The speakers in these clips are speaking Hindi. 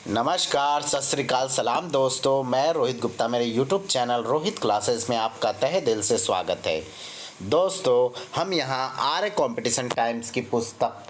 नमस्कार, सत श्री अकाल, सलाम दोस्तों। मैं रोहित गुप्ता, मेरे यूट्यूब चैनल रोहित क्लासेस में आपका तहे दिल से स्वागत है। दोस्तों, हम यहाँ आर्य कंपटीशन टाइम्स की पुस्तक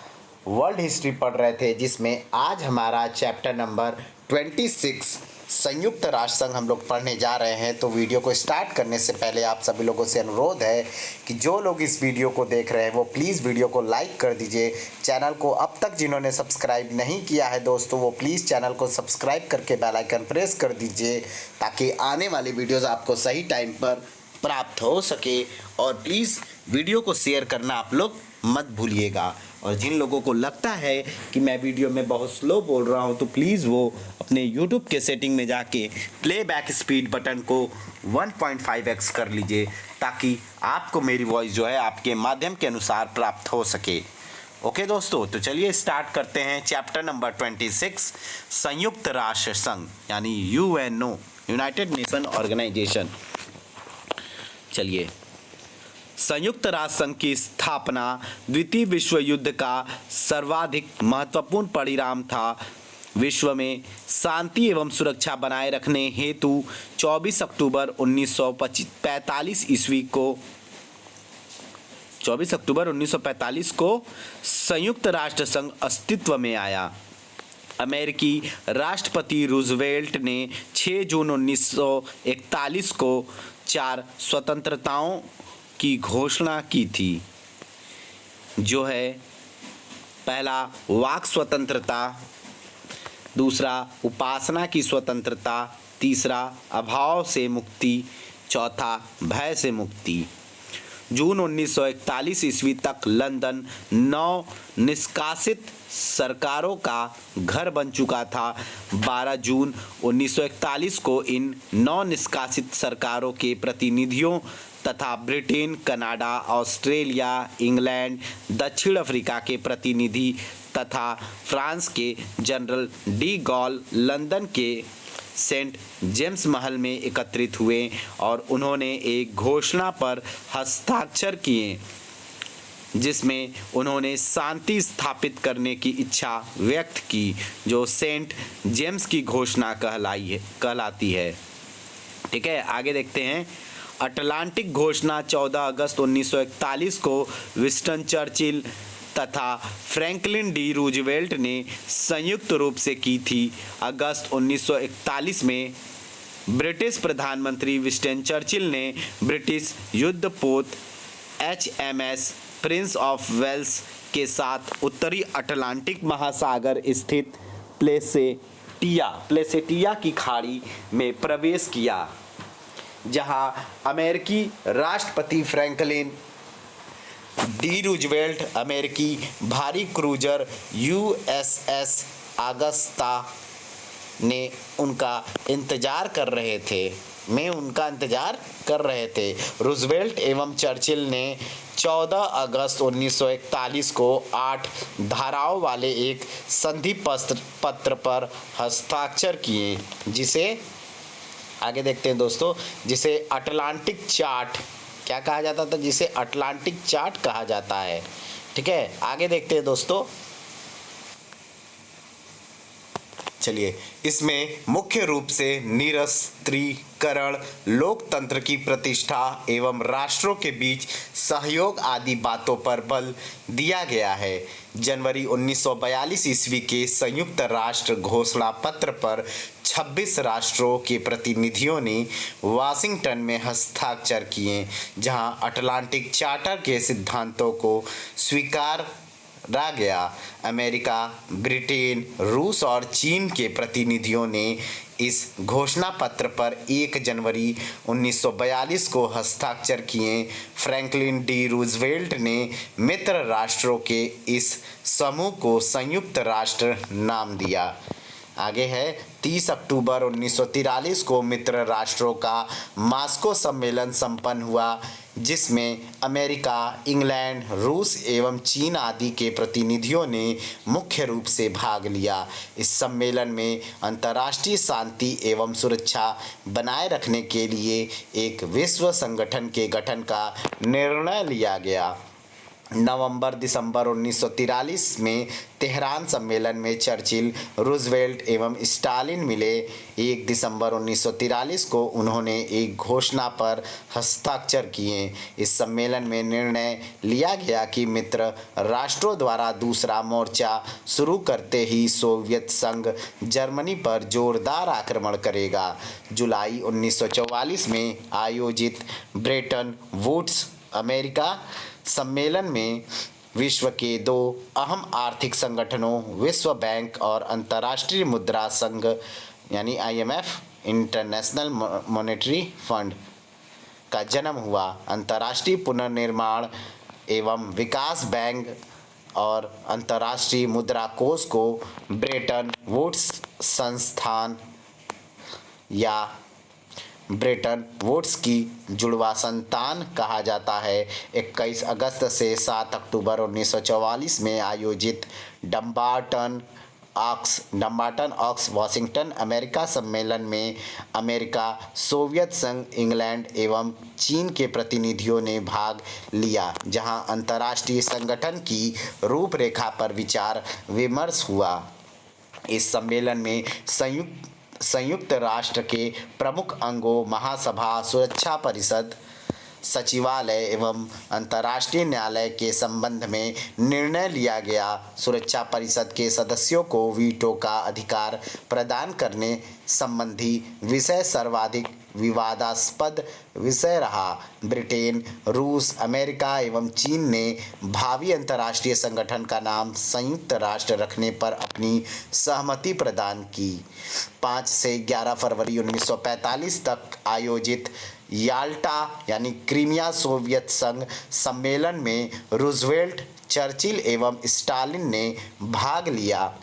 वर्ल्ड हिस्ट्री पढ़ रहे थे, जिसमें आज हमारा चैप्टर नंबर 26 संयुक्त राष्ट्र संघ हम लोग पढ़ने जा रहे हैं। तो वीडियो को स्टार्ट करने से पहले आप सभी लोगों से अनुरोध है कि जो लोग इस वीडियो को देख रहे हैं वो प्लीज़ वीडियो को लाइक कर दीजिए। चैनल को अब तक जिन्होंने सब्सक्राइब नहीं किया है दोस्तों, वो प्लीज़ चैनल को सब्सक्राइब करके बेल आइकन प्रेस कर दीजिए, ताकि आने वाली वीडियोज़ आपको सही टाइम पर प्राप्त हो सके। और प्लीज़ वीडियो को शेयर करना आप लोग मत भूलिएगा। और जिन लोगों को लगता है कि मैं वीडियो में बहुत स्लो बोल रहा हूं, तो प्लीज़ वो अपने YouTube के सेटिंग में जाके प्लेबैक स्पीड बटन को 1.5x कर लीजिए, ताकि आपको मेरी वॉइस जो है आपके माध्यम के अनुसार प्राप्त हो सके। ओके दोस्तों, तो चलिए स्टार्ट करते हैं चैप्टर नंबर 26 संयुक्त राष्ट्र संघ यानी UNO, यूनाइटेड नेशन ऑर्गेनाइजेशन। चलिए, संयुक्त राष्ट्र संघ की स्थापना द्वितीय विश्व युद्ध का सर्वाधिक महत्वपूर्ण परिणाम था। विश्व में शांति एवं सुरक्षा बनाए रखने हेतु 24 अक्टूबर 1945 को संयुक्त राष्ट्र संघ अस्तित्व में आया। अमेरिकी राष्ट्रपति रूजवेल्ट ने 6 जून 1941 को 4 स्वतंत्रताओं की घोषणा की थी, जो है पहला वाक स्वतंत्रता, दूसरा उपासना की स्वतंत्रता, तीसरा अभाव से मुक्ति, चौथा भय से मुक्ति। जून 1941 ईस्वी तक लंदन 9 निष्कासित सरकारों का घर बन चुका था। 12 जून 1941 को इन 9 निष्कासित सरकारों के प्रतिनिधियों तथा ब्रिटेन, कनाडा, ऑस्ट्रेलिया, इंग्लैंड, दक्षिण अफ्रीका के प्रतिनिधि तथा फ्रांस के जनरल डी गॉल लंदन के सेंट जेम्स महल में एकत्रित हुए और उन्होंने एक घोषणा पर हस्ताक्षर किए, जिसमें उन्होंने शांति स्थापित करने की इच्छा व्यक्त की, जो सेंट जेम्स की घोषणा कहलाती है। ठीक है, आगे देखते हैं। अटलांटिक घोषणा 14 अगस्त 1941 को विंस्टन चर्चिल तथा फ्रैंकलिन डी रूजवेल्ट ने संयुक्त रूप से की थी। अगस्त 1941 में ब्रिटिश प्रधानमंत्री विंस्टन चर्चिल ने ब्रिटिश युद्धपोत HMS प्रिंस ऑफ वेल्स के साथ उत्तरी अटलांटिक महासागर स्थित प्लेसेटिया की खाड़ी में प्रवेश किया, जहां अमेरिकी राष्ट्रपति फ्रैंकलिन डी रूजवेल्ट अमेरिकी भारी क्रूजर USS ऑगस्टा ने उनका इंतजार कर रहे थे। रूजवेल्ट एवं चर्चिल ने 14 अगस्त 1941 को 8 धाराओं वाले एक संधि पत्र पर हस्ताक्षर किए, जिसे आगे देखते हैं दोस्तों, जिसे अटलांटिक चार्ट क्या कहा जाता था, जिसे अटलांटिक चार्ट कहा जाता है। ठीक है, आगे देखते हैं दोस्तों। चलिए, इसमें मुख्य रूप से निरस्त्रीकरण, लोकतंत्र की प्रतिष्ठा एवं राष्ट्रों के बीच सहयोग आदि बातों पर बल दिया गया है। जनवरी 1942 ईस्वी के संयुक्त राष्ट्र घोषणा पत्र पर 26 राष्ट्रों के प्रतिनिधियों ने वाशिंगटन में हस्ताक्षर किए, जहां अटलांटिक चार्टर के सिद्धांतों को स्वीकारा गया। अमेरिका, ब्रिटेन, रूस और चीन के प्रतिनिधियों ने इस घोषणा पत्र पर 1 जनवरी 1942 को हस्ताक्षर किए। फ्रैंकलिन डी रूजवेल्ट ने मित्र राष्ट्रों के इस समूह को संयुक्त राष्ट्र नाम दिया। आगे है, 30 अक्टूबर 1943 को मित्र राष्ट्रों का मास्को सम्मेलन संपन्न हुआ, जिसमें अमेरिका, इंग्लैंड, रूस एवं चीन आदि के प्रतिनिधियों ने मुख्य रूप से भाग लिया। इस सम्मेलन में अंतर्राष्ट्रीय शांति एवं सुरक्षा बनाए रखने के लिए एक विश्व संगठन के गठन का निर्णय लिया गया। नवंबर दिसंबर 1943 में तेहरान सम्मेलन में चर्चिल, रूजवेल्ट एवं स्टालिन मिले। 1 दिसंबर 1943 को उन्होंने एक घोषणा पर हस्ताक्षर किए। इस सम्मेलन में निर्णय लिया गया कि मित्र राष्ट्रों द्वारा दूसरा मोर्चा शुरू करते ही सोवियत संघ जर्मनी पर जोरदार आक्रमण करेगा। जुलाई 1944 में आयोजित ब्रेटन वुड्स अमेरिका सम्मेलन में विश्व के दो अहम आर्थिक संगठनों विश्व बैंक और अंतर्राष्ट्रीय मुद्रा संघ यानी IMF इंटरनेशनल मॉनेटरी फंड का जन्म हुआ। अंतर्राष्ट्रीय पुनर्निर्माण एवं विकास बैंक और अंतर्राष्ट्रीय मुद्रा कोष को ब्रेटन वुड्स संस्थान या ब्रेटन वुड्स की जुड़वा संतान कहा जाता है। 21 अगस्त से 7 अक्टूबर 1944 में आयोजित डम्बार्टन ऑक्स वाशिंगटन अमेरिका सम्मेलन में अमेरिका, सोवियत संघ, इंग्लैंड एवं चीन के प्रतिनिधियों ने भाग लिया, जहां अंतर्राष्ट्रीय संगठन की रूपरेखा पर विचार विमर्श हुआ। इस सम्मेलन में संयुक्त राष्ट्र के प्रमुख अंगों महासभा, सुरक्षा परिषद, सचिवालय एवं अंतर्राष्ट्रीय न्यायालय के संबंध में निर्णय लिया गया। सुरक्षा परिषद के सदस्यों को वीटो का अधिकार प्रदान करने संबंधी विषय सर्वाधिक विवादास्पद विषय रहा। ब्रिटेन, रूस, अमेरिका एवं चीन ने भावी अंतर्राष्ट्रीय संगठन का नाम संयुक्त राष्ट्र रखने पर अपनी सहमति प्रदान की। 5 से 11 फरवरी 1945 तक आयोजित याल्टा यानी क्रीमिया सोवियत संघ सम्मेलन में रूजवेल्ट, चर्चिल एवं स्टालिन ने भाग लिया।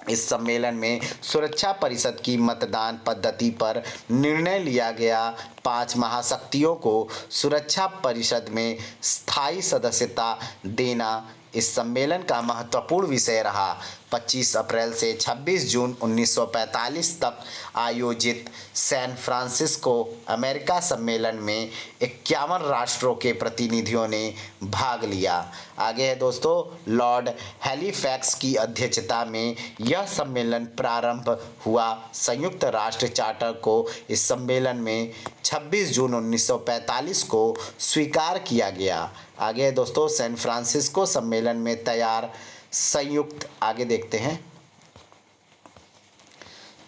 इस सम्मेलन में सुरक्षा परिषद की मतदान पद्धति पर निर्णय लिया गया। 5 महाशक्तियों को सुरक्षा परिषद में स्थायी सदस्यता देना इस सम्मेलन का महत्वपूर्ण विषय रहा। 25 अप्रैल से 26 जून 1945 तक आयोजित सैन फ्रांसिस्को अमेरिका सम्मेलन में 51 राष्ट्रों के प्रतिनिधियों ने भाग लिया। आगे है दोस्तों, लॉर्ड हैलिफैक्स की अध्यक्षता में यह सम्मेलन प्रारंभ हुआ। संयुक्त राष्ट्र चार्टर को इस सम्मेलन में 26 जून 1945 को स्वीकार किया गया। आगे है दोस्तों, सैन फ्रांसिस्को सम्मेलन में तैयार संयुक्त, आगे देखते हैं,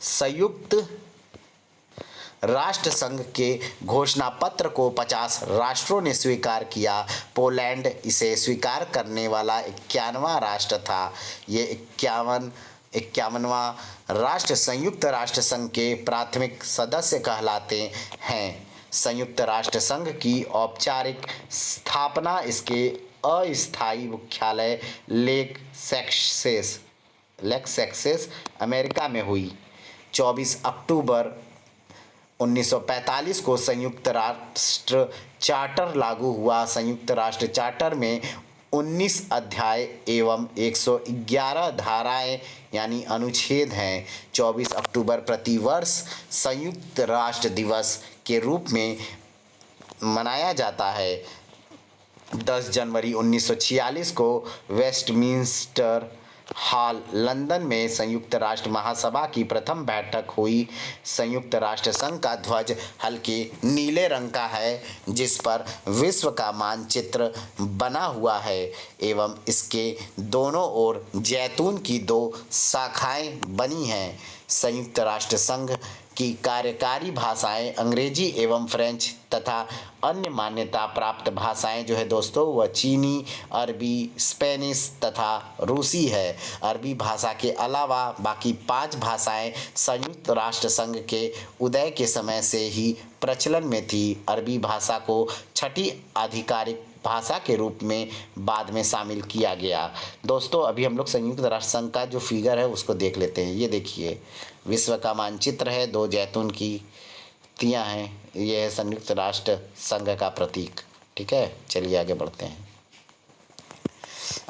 संयुक्त राष्ट्र संघ के घोषणा पत्र को 50 राष्ट्रों ने स्वीकार किया। पोलैंड इसे स्वीकार करने वाला 51वां राष्ट्र था। ये 51वां राष्ट्र संयुक्त राष्ट्र संघ के प्राथमिक सदस्य कहलाते हैं। संयुक्त राष्ट्र संघ की औपचारिक स्थापना इसके अस्थायी मुख्यालय लेक सेक्सेस अमेरिका में हुई। 24 अक्टूबर 1945 को संयुक्त राष्ट्र चार्टर लागू हुआ। संयुक्त राष्ट्र चार्टर में 19 अध्याय एवं 111 धाराएं यानी अनुच्छेद हैं। 24 अक्टूबर प्रतिवर्ष संयुक्त राष्ट्र दिवस के रूप में मनाया जाता है। 10 जनवरी 1946 को वेस्टमिंस्टर हॉल लंदन में संयुक्त राष्ट्र महासभा की प्रथम बैठक हुई। संयुक्त राष्ट्र संघ का ध्वज हल्के नीले रंग का है, जिस पर विश्व का मानचित्र बना हुआ है एवं इसके दोनों ओर जैतून की 2 शाखाएं बनी हैं। संयुक्त राष्ट्र संघ की कार्यकारी भाषाएं अंग्रेजी एवं फ्रेंच तथा अन्य मान्यता प्राप्त भाषाएं जो है दोस्तों वह चीनी, अरबी, स्पेनिश तथा रूसी है। अरबी भाषा के अलावा बाकी 5 भाषाएं संयुक्त राष्ट्र संघ के उदय के समय से ही प्रचलन में थी। अरबी भाषा को 6ठी आधिकारिक भाषा के रूप में बाद में शामिल किया गया। दोस्तों अभी हम लोग संयुक्त राष्ट्र संघ का जो फिगर है उसको देख लेते हैं। ये देखिए, विश्व का मानचित्र है, 2 जैतून की तियाँ हैं, ये है संयुक्त राष्ट्र संघ का प्रतीक। ठीक है, चलिए आगे बढ़ते हैं।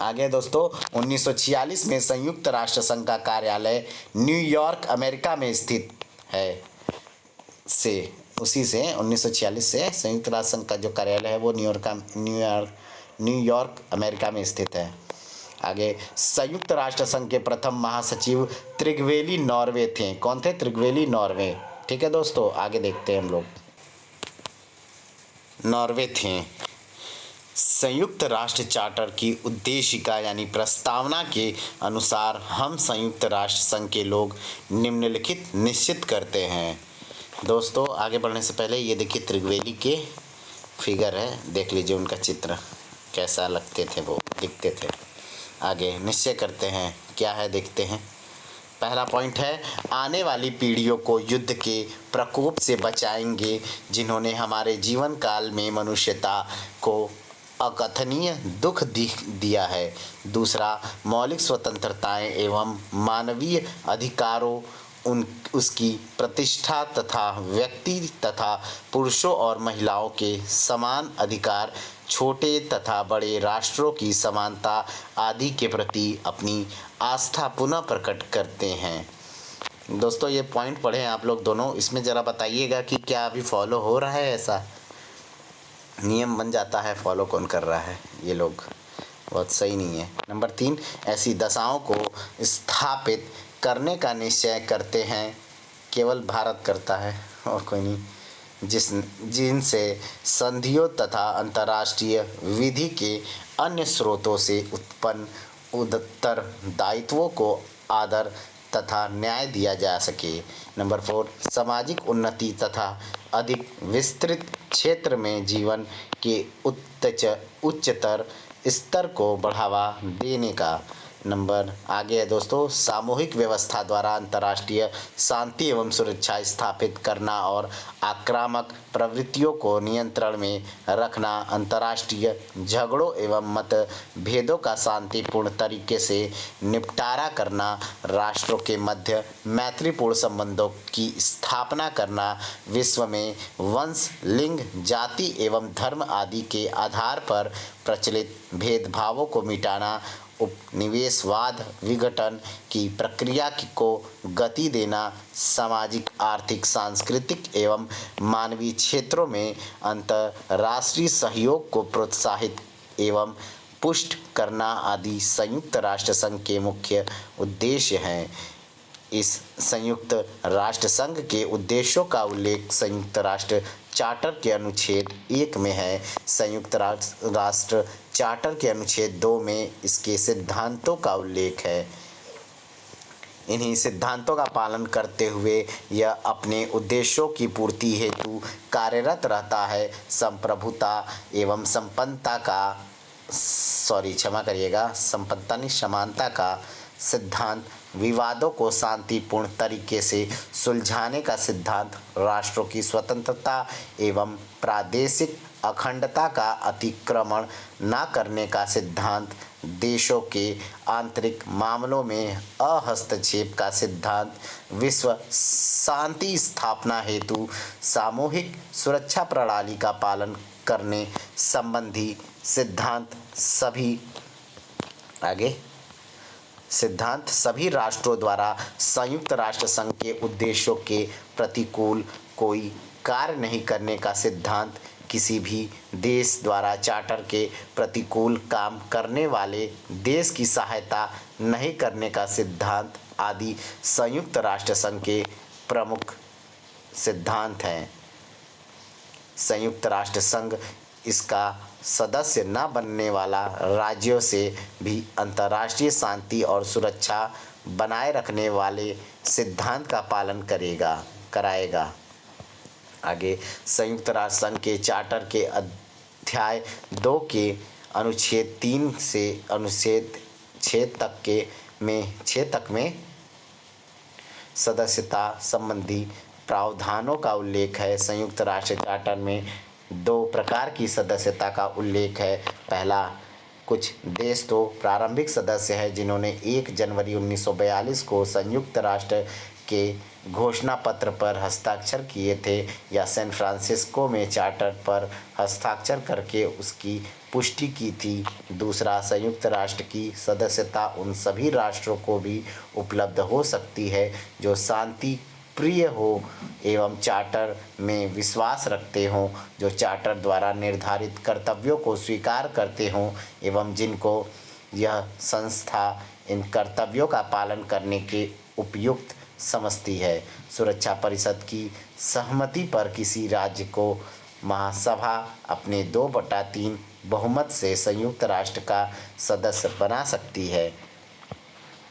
आगे दोस्तों 1946 में संयुक्त राष्ट्र संघ का कार्यालय न्यूयॉर्क अमेरिका में स्थित है। उसी से 1946 से संयुक्त राष्ट्र संघ का जो कार्यालय है वो न्यूयॉर्क न्यूयॉर्क अमेरिका में स्थित है। आगे, संयुक्त राष्ट्र संघ के प्रथम महासचिव त्रिगवेली नॉर्वे थे। कौन थे? त्रिगवेली नॉर्वे। ठीक है दोस्तों, आगे देखते हैं हम लोग। नॉर्वे थे। संयुक्त राष्ट्र चार्टर की उद्देशिका यानी प्रस्तावना के अनुसार हम संयुक्त राष्ट्र संघ के लोग निम्नलिखित निश्चित करते हैं। दोस्तों, आगे बढ़ने से पहले ये देखिए त्रिगवेली के फिगर है, देख लीजिए उनका चित्र कैसा लगते थे, वो दिखते थे। आगे निश्चय करते हैं, क्या है देखते हैं। पहला पॉइंट है, आने वाली पीढ़ियों को युद्ध के प्रकोप से बचाएंगे जिन्होंने हमारे जीवन काल में मनुष्यता को अकथनीय दुख दिया है। दूसरा, मौलिक स्वतंत्रताएं एवं मानवीय अधिकारों उसकी प्रतिष्ठा तथा व्यक्ति तथा पुरुषों और महिलाओं के समान अधिकार, छोटे तथा बड़े राष्ट्रों की समानता आदि के प्रति अपनी आस्था पुनः प्रकट करते हैं। दोस्तों, ये पॉइंट पढ़े हैं आप लोग दोनों, इसमें ज़रा बताइएगा कि क्या अभी फॉलो हो रहा है? ऐसा नियम बन जाता है, फॉलो कौन कर रहा है? ये लोग बहुत सही नहीं है। नंबर 3, ऐसी दशाओं को स्थापित करने का निश्चय करते हैं, केवल भारत करता है और कोई नहीं, जिनसे संधियों तथा अंतर्राष्ट्रीय विधि के अन्य स्रोतों से उत्पन्न उत्तरदायित्वों को आदर तथा न्याय दिया जा सके। नंबर 4, सामाजिक उन्नति तथा अधिक विस्तृत क्षेत्र में जीवन के उच्चतर स्तर को बढ़ावा देने का। नंबर आगे है दोस्तों, सामूहिक व्यवस्था द्वारा अंतर्राष्ट्रीय शांति एवं सुरक्षा स्थापित करना और आक्रामक प्रवृत्तियों को नियंत्रण में रखना, अंतर्राष्ट्रीय झगड़ों एवं मतभेदों का शांतिपूर्ण तरीके से निपटारा करना, राष्ट्रों के मध्य मैत्रीपूर्ण संबंधों की स्थापना करना, विश्व में वंश, लिंग, जाति एवं धर्म आदि के आधार पर प्रचलित भेदभावों को मिटाना, उपनिवेशवाद विघटन की प्रक्रिया को गति देना, सामाजिक, आर्थिक, सांस्कृतिक एवं मानवीय क्षेत्रों में अंतर्राष्ट्रीय सहयोग को प्रोत्साहित एवं पुष्ट करना आदि संयुक्त राष्ट्र संघ के मुख्य उद्देश्य हैं। इस संयुक्त राष्ट्र संघ के उद्देश्यों का उल्लेख संयुक्त राष्ट्र चार्टर के अनुच्छेद 1 में है। संयुक्त राष्ट्र चार्टर के अनुच्छेद 2 में इसके सिद्धांतों का उल्लेख है। इन्हीं सिद्धांतों का पालन करते हुए यह अपने उद्देश्यों की पूर्ति हेतु कार्यरत रहता है। संप्रभुता एवं संपन्नता नहीं, समानता का सिद्धांत, विवादों को शांतिपूर्ण तरीके से सुलझाने का सिद्धांत, राष्ट्रों की स्वतंत्रता एवं प्रादेशिक अखंडता का अतिक्रमण न करने का सिद्धांत, देशों के आंतरिक मामलों में हस्तक्षेप का सिद्धांत, विश्व शांति स्थापना हेतु सामूहिक सुरक्षा प्रणाली का पालन करने संबंधी सिद्धांत, सभी राष्ट्रों द्वारा संयुक्त राष्ट्र संघ के उद्देश्यों के प्रतिकूल कोई कार्य नहीं करने का सिद्धांत, किसी भी देश द्वारा चार्टर के प्रतिकूल काम करने वाले देश की सहायता नहीं करने का सिद्धांत आदि संयुक्त राष्ट्र संघ के प्रमुख सिद्धांत हैं। संयुक्त राष्ट्र संघ इसका सदस्य न बनने वाला राज्यों से भी अंतर्राष्ट्रीय शांति और सुरक्षा बनाए रखने वाले सिद्धांत का पालन कराएगा। आगे, संयुक्त राष्ट्र संघ के चार्टर के अध्याय 2 के अनुच्छेद 3 से अनुच्छेद 6 तक में सदस्यता संबंधी प्रावधानों का उल्लेख है। संयुक्त राष्ट्र चार्टर में 2 प्रकार की सदस्यता का उल्लेख है। पहला, कुछ देश तो प्रारंभिक सदस्य हैं जिन्होंने 1 जनवरी 1942 को संयुक्त राष्ट्र के घोषणा पत्र पर हस्ताक्षर किए थे या सैन फ्रांसिस्को में चार्टर पर हस्ताक्षर करके उसकी पुष्टि की थी। दूसरा, संयुक्त राष्ट्र की सदस्यता उन सभी राष्ट्रों को भी उपलब्ध हो सकती है जो शांति प्रिय हो एवं चार्टर में विश्वास रखते हों, जो चार्टर द्वारा निर्धारित कर्तव्यों को स्वीकार करते हों एवं जिनको यह संस्था इन कर्तव्यों का पालन करने के उपयुक्त समझती है। सुरक्षा परिषद की सहमति पर किसी राज्य को महासभा अपने 2/3 बहुमत से संयुक्त राष्ट्र का सदस्य बना सकती है।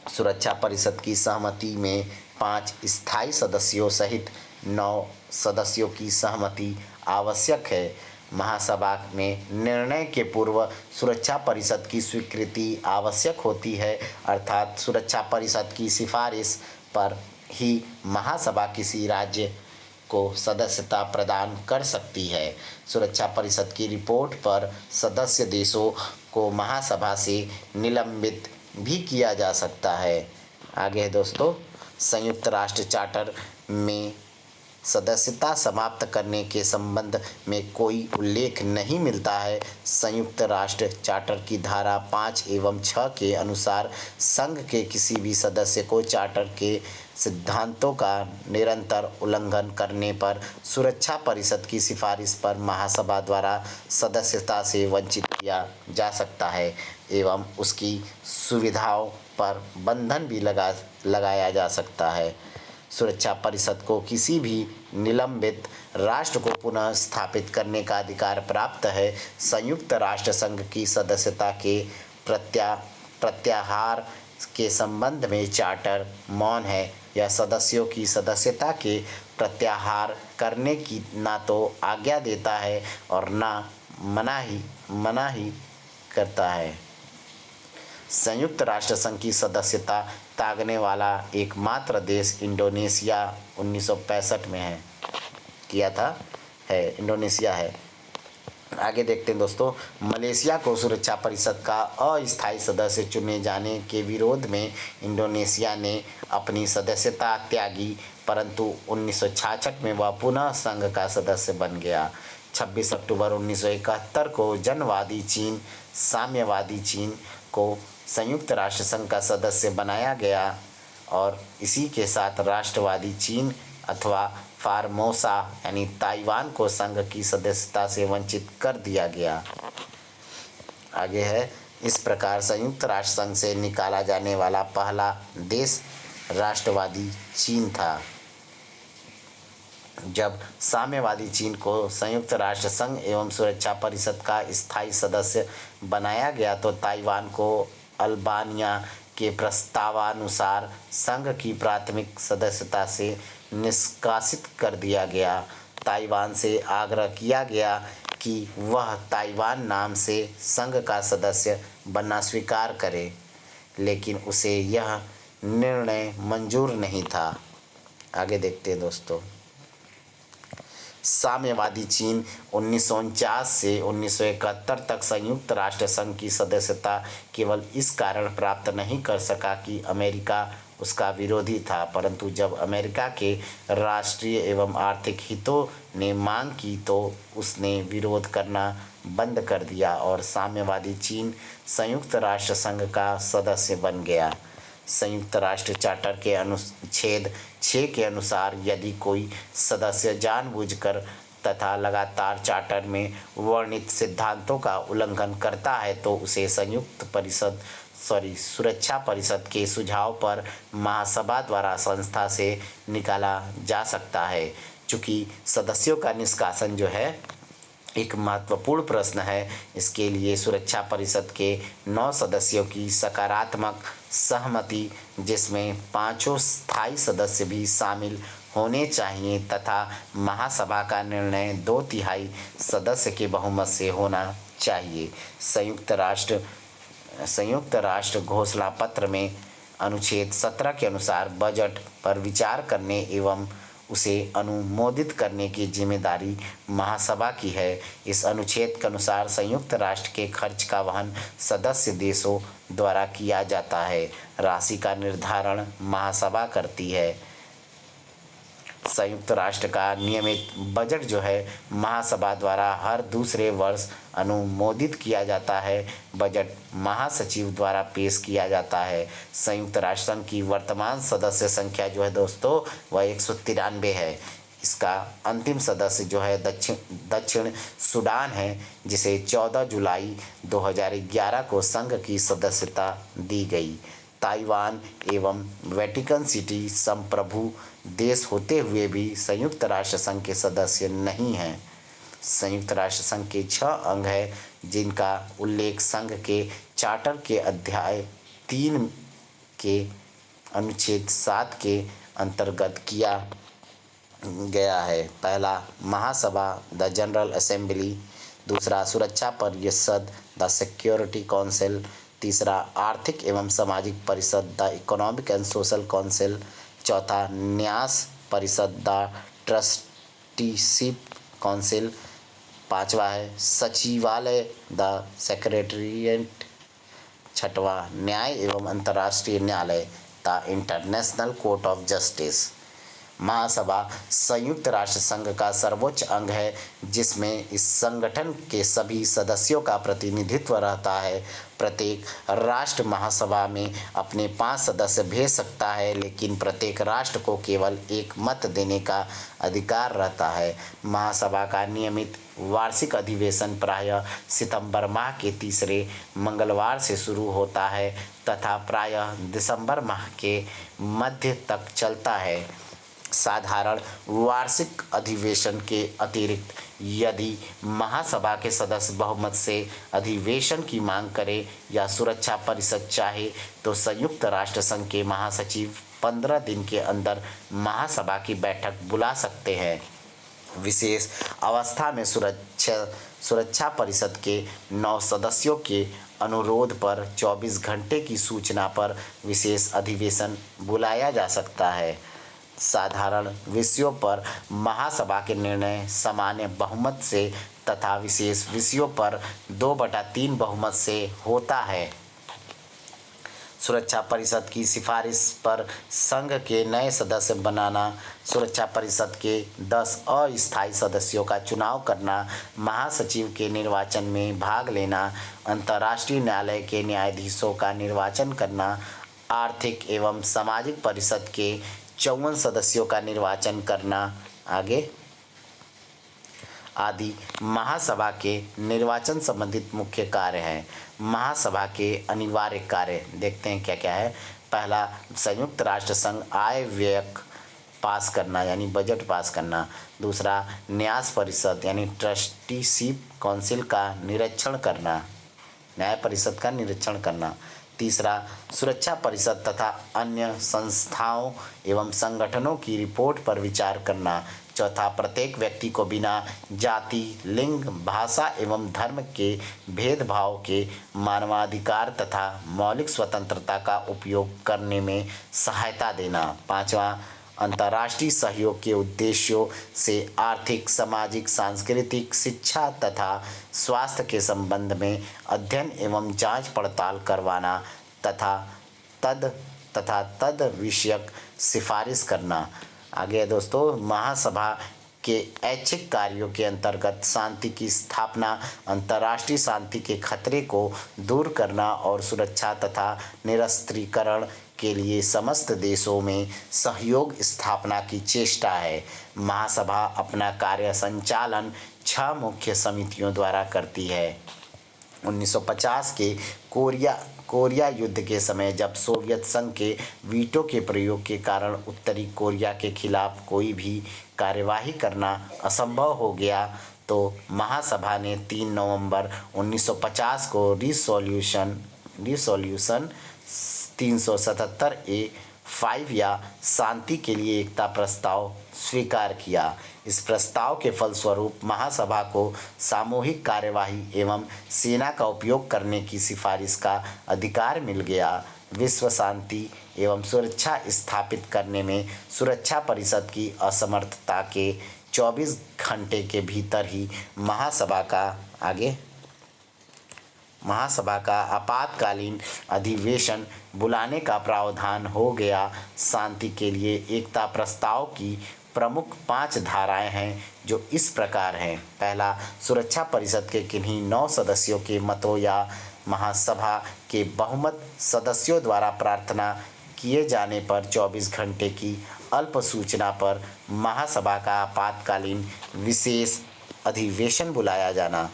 सुरक्षा परिषद की सहमति में 5 स्थायी सदस्यों सहित 9 सदस्यों की सहमति आवश्यक है। महासभा में निर्णय के पूर्व सुरक्षा परिषद की स्वीकृति आवश्यक होती है, अर्थात सुरक्षा परिषद की सिफारिश पर ही महासभा किसी राज्य को सदस्यता प्रदान कर सकती है। सुरक्षा परिषद की रिपोर्ट पर सदस्य देशों को महासभा से निलंबित भी किया जा सकता है। आगे है दोस्तों, संयुक्त राष्ट्र चार्टर में सदस्यता समाप्त करने के संबंध में कोई उल्लेख नहीं मिलता है। संयुक्त राष्ट्र चार्टर की धारा 5 एवं 6 के अनुसार संघ के किसी भी सदस्य को चार्टर के सिद्धांतों का निरंतर उल्लंघन करने पर सुरक्षा परिषद की सिफारिश पर महासभा द्वारा सदस्यता से वंचित किया जा सकता है एवं उसकी सुविधाओं पर बंधन भी लगाया जा सकता है। सुरक्षा परिषद को किसी भी निलंबित राष्ट्र को पुनः स्थापित करने का अधिकार प्राप्त है। संयुक्त राष्ट्र संघ की सदस्यता के प्रत्याहार के संबंध में चार्टर मौन है। यह सदस्यों की सदस्यता के प्रत्याहार करने की ना तो आज्ञा देता है और ना मना ही करता है। संयुक्त राष्ट्र संघ की सदस्यता त्यागने वाला एकमात्र देश इंडोनेशिया 1965 में इंडोनेशिया है। आगे देखते हैं दोस्तों, मलेशिया को सुरक्षा परिषद का अस्थायी सदस्य चुने जाने के विरोध में इंडोनेशिया ने अपनी सदस्यता त्यागी, परंतु 1966 में वह पुनः संघ का सदस्य बन गया। 26 अक्टूबर 1971 को जनवादी चीन, साम्यवादी चीन को संयुक्त राष्ट्र संघ का सदस्य बनाया गया और इसी के साथ राष्ट्रवादी चीन अथवा फार्मोसा यानी ताइवान को संघ की सदस्यता से वंचित कर दिया गया। आगे है, इस प्रकार संयुक्त राष्ट्र संघ से निकाला जाने वाला पहला देश राष्ट्रवादी चीन था। जब साम्यवादी चीन को संयुक्त राष्ट्र संघ एवं सुरक्षा परिषद का स्थायी सदस्य बनाया गया तो ताइवान को अल्बानिया के प्रस्तावानुसार संघ की प्राथमिक सदस्यता से निष्कासित कर दिया गया। ताइवान से आग्रह किया गया कि वह ताइवान नाम से संघ का सदस्य बनना स्वीकार करे, लेकिन उसे यह निर्णय मंजूर नहीं था। आगे देखते हैं दोस्तों, साम्यवादी चीन 1949 से 1971 तक संयुक्त राष्ट्र संघ की सदस्यता केवल इस कारण प्राप्त नहीं कर सका कि अमेरिका उसका विरोधी था, परंतु जब अमेरिका के राष्ट्रीय एवं आर्थिक हितों ने मांग की तो उसने विरोध करना बंद कर दिया और साम्यवादी चीन संयुक्त राष्ट्र संघ का सदस्य बन गया। संयुक्त राष्ट्र चार्टर के अनुच्छेद 6 के अनुसार यदि कोई सदस्य जानबूझकर तथा लगातार चार्टर में वर्णित सिद्धांतों का उल्लंघन करता है तो उसे सुरक्षा परिषद के सुझाव पर महासभा द्वारा संस्था से निकाला जा सकता है। चूँकि सदस्यों का निष्कासन जो है एक महत्वपूर्ण प्रश्न है, इसके लिए सुरक्षा परिषद के 9 सदस्यों की सकारात्मक सहमति, जिसमें 5 स्थायी सदस्य भी शामिल होने चाहिए तथा महासभा का निर्णय 2/3 सदस्य के बहुमत से होना चाहिए। संयुक्त राष्ट्र घोषणा पत्र में अनुच्छेद 17 के अनुसार बजट पर विचार करने एवं उसे अनुमोदित करने की जिम्मेदारी महासभा की है। इस अनुच्छेद के अनुसार संयुक्त राष्ट्र के खर्च का वहन सदस्य देशों द्वारा किया जाता है। राशि का निर्धारण महासभा करती है। संयुक्त राष्ट्र का नियमित बजट जो है महासभा द्वारा हर दूसरे वर्ष अनुमोदित किया जाता है। बजट महासचिव द्वारा पेश किया जाता है। संयुक्त राष्ट्र संघ की वर्तमान सदस्य संख्या जो है दोस्तों वह 193 है। इसका अंतिम सदस्य जो है दक्षिण सूडान है, जिसे 14 जुलाई 2011 को संघ की सदस्यता दी गई। ताइवान एवं वेटिकन सिटी संप्रभु देश होते हुए भी संयुक्त राष्ट्र संघ के सदस्य नहीं हैं। संयुक्त राष्ट्र संघ के 6 अंग हैं, जिनका उल्लेख संघ के चार्टर के अध्याय 3 के अनुच्छेद 7 के अंतर्गत किया गया है। पहला महासभा द जनरल असेंबली, दूसरा सुरक्षा परिषद द सिक्योरिटी काउंसिल, तीसरा आर्थिक एवं सामाजिक परिषद the economic and social council, चौथा न्यास परिषद द ट्रस्टीशिप काउंसिल, पांचवा है सचिवालय द सेक्रेटेरिएट, छठवां न्याय एवं अंतर्राष्ट्रीय न्यायालय the international court of justice. महासभा संयुक्त राष्ट्र संघ का सर्वोच्च अंग है, जिसमें इस संगठन के सभी सदस्यों का प्रतिनिधित्व रहता है। प्रत्येक राष्ट्र महासभा में अपने 5 सदस्य भेज सकता है, लेकिन प्रत्येक राष्ट्र को केवल एक मत देने का अधिकार रहता है। महासभा का नियमित वार्षिक अधिवेशन प्रायः सितंबर माह के तीसरे मंगलवार से शुरू होता है तथा प्रायः दिसंबर माह के मध्य तक चलता है। साधारण वार्षिक अधिवेशन के अतिरिक्त यदि महासभा के सदस्य बहुमत से अधिवेशन की मांग करें या सुरक्षा परिषद चाहे तो संयुक्त राष्ट्र संघ के महासचिव 15 दिन के अंदर महासभा की बैठक बुला सकते हैं। विशेष अवस्था में सुरक्षा परिषद के 9 सदस्यों के अनुरोध पर 24 घंटे की सूचना पर विशेष अधिवेशन बुलाया जा सकता है। साधारण विषयों पर महासभा के निर्णय सामान्य बहुमत से तथा विशेष विषयों पर 2/3 बहुमत से होता है। सुरक्षा परिषद की सिफारिश पर संघ के नए सदस्य बनाना, सुरक्षा परिषद के 10 अस्थायी सदस्यों का चुनाव करना, महासचिव के निर्वाचन में भाग लेना, अंतर्राष्ट्रीय न्यायालय के न्यायाधीशों का निर्वाचन करना, आर्थिक एवं सामाजिक परिषद के 54 सदस्यों का निर्वाचन करना आदि महासभा के निर्वाचन संबंधित मुख्य कार्य हैं। महासभा के अनिवार्य कार्य देखते हैं क्या क्या है। पहला, संयुक्त राष्ट्र संघ आय व्यय पास करना यानी बजट पास करना। दूसरा, न्यास परिषद यानी ट्रस्टीशिप काउंसिल का निरीक्षण करना, न्याय परिषद का निरीक्षण करना। तीसरा, सुरक्षा परिषद तथा अन्य संस्थाओं एवं संगठनों की रिपोर्ट पर विचार करना। चौथा, प्रत्येक व्यक्ति को बिना जाति, लिंग, भाषा एवं धर्म के भेदभाव के मानवाधिकार तथा मौलिक स्वतंत्रता का उपयोग करने में सहायता देना। पांचवा, अंतर्राष्ट्रीय सहयोग के उद्देश्यों से आर्थिक, सामाजिक, सांस्कृतिक, शिक्षा तथा स्वास्थ्य के संबंध में अध्ययन एवं जांच पड़ताल करवाना तथा तद विषयक सिफारिश करना। आगे दोस्तों, महासभा के ऐच्छिक कार्यों के अंतर्गत शांति की स्थापना, अंतर्राष्ट्रीय शांति के खतरे को दूर करना और सुरक्षा तथा निरस्त्रीकरण के लिए समस्त देशों में सहयोग स्थापना की चेष्टा है। महासभा अपना कार्य संचालन 6 मुख्य समितियों द्वारा करती है। 1950 के कोरिया युद्ध के समय जब सोवियत संघ के वीटो के प्रयोग के कारण उत्तरी कोरिया के खिलाफ कोई भी कार्यवाही करना असंभव हो गया, तो महासभा ने 3 नवंबर 1950 को रिसोल्यूशन 377A-5 या शांति के लिए एकता प्रस्ताव स्वीकार किया। इस प्रस्ताव के फलस्वरूप महासभा को सामूहिक कार्यवाही एवं सेना का उपयोग करने की सिफारिश का अधिकार मिल गया। विश्व शांति एवं सुरक्षा स्थापित करने में सुरक्षा परिषद की असमर्थता के 24 घंटे के भीतर ही महासभा का आपातकालीन अधिवेशन बुलाने का प्रावधान हो गया। शांति के लिए एकता प्रस्ताव की प्रमुख 5 धाराएं हैं जो इस प्रकार हैं। पहला, सुरक्षा परिषद के किन्हीं 9 सदस्यों के मतों या महासभा के बहुमत सदस्यों द्वारा प्रार्थना किए जाने पर 24 घंटे की अल्प सूचना पर महासभा का आपातकालीन विशेष अधिवेशन बुलाया जाना।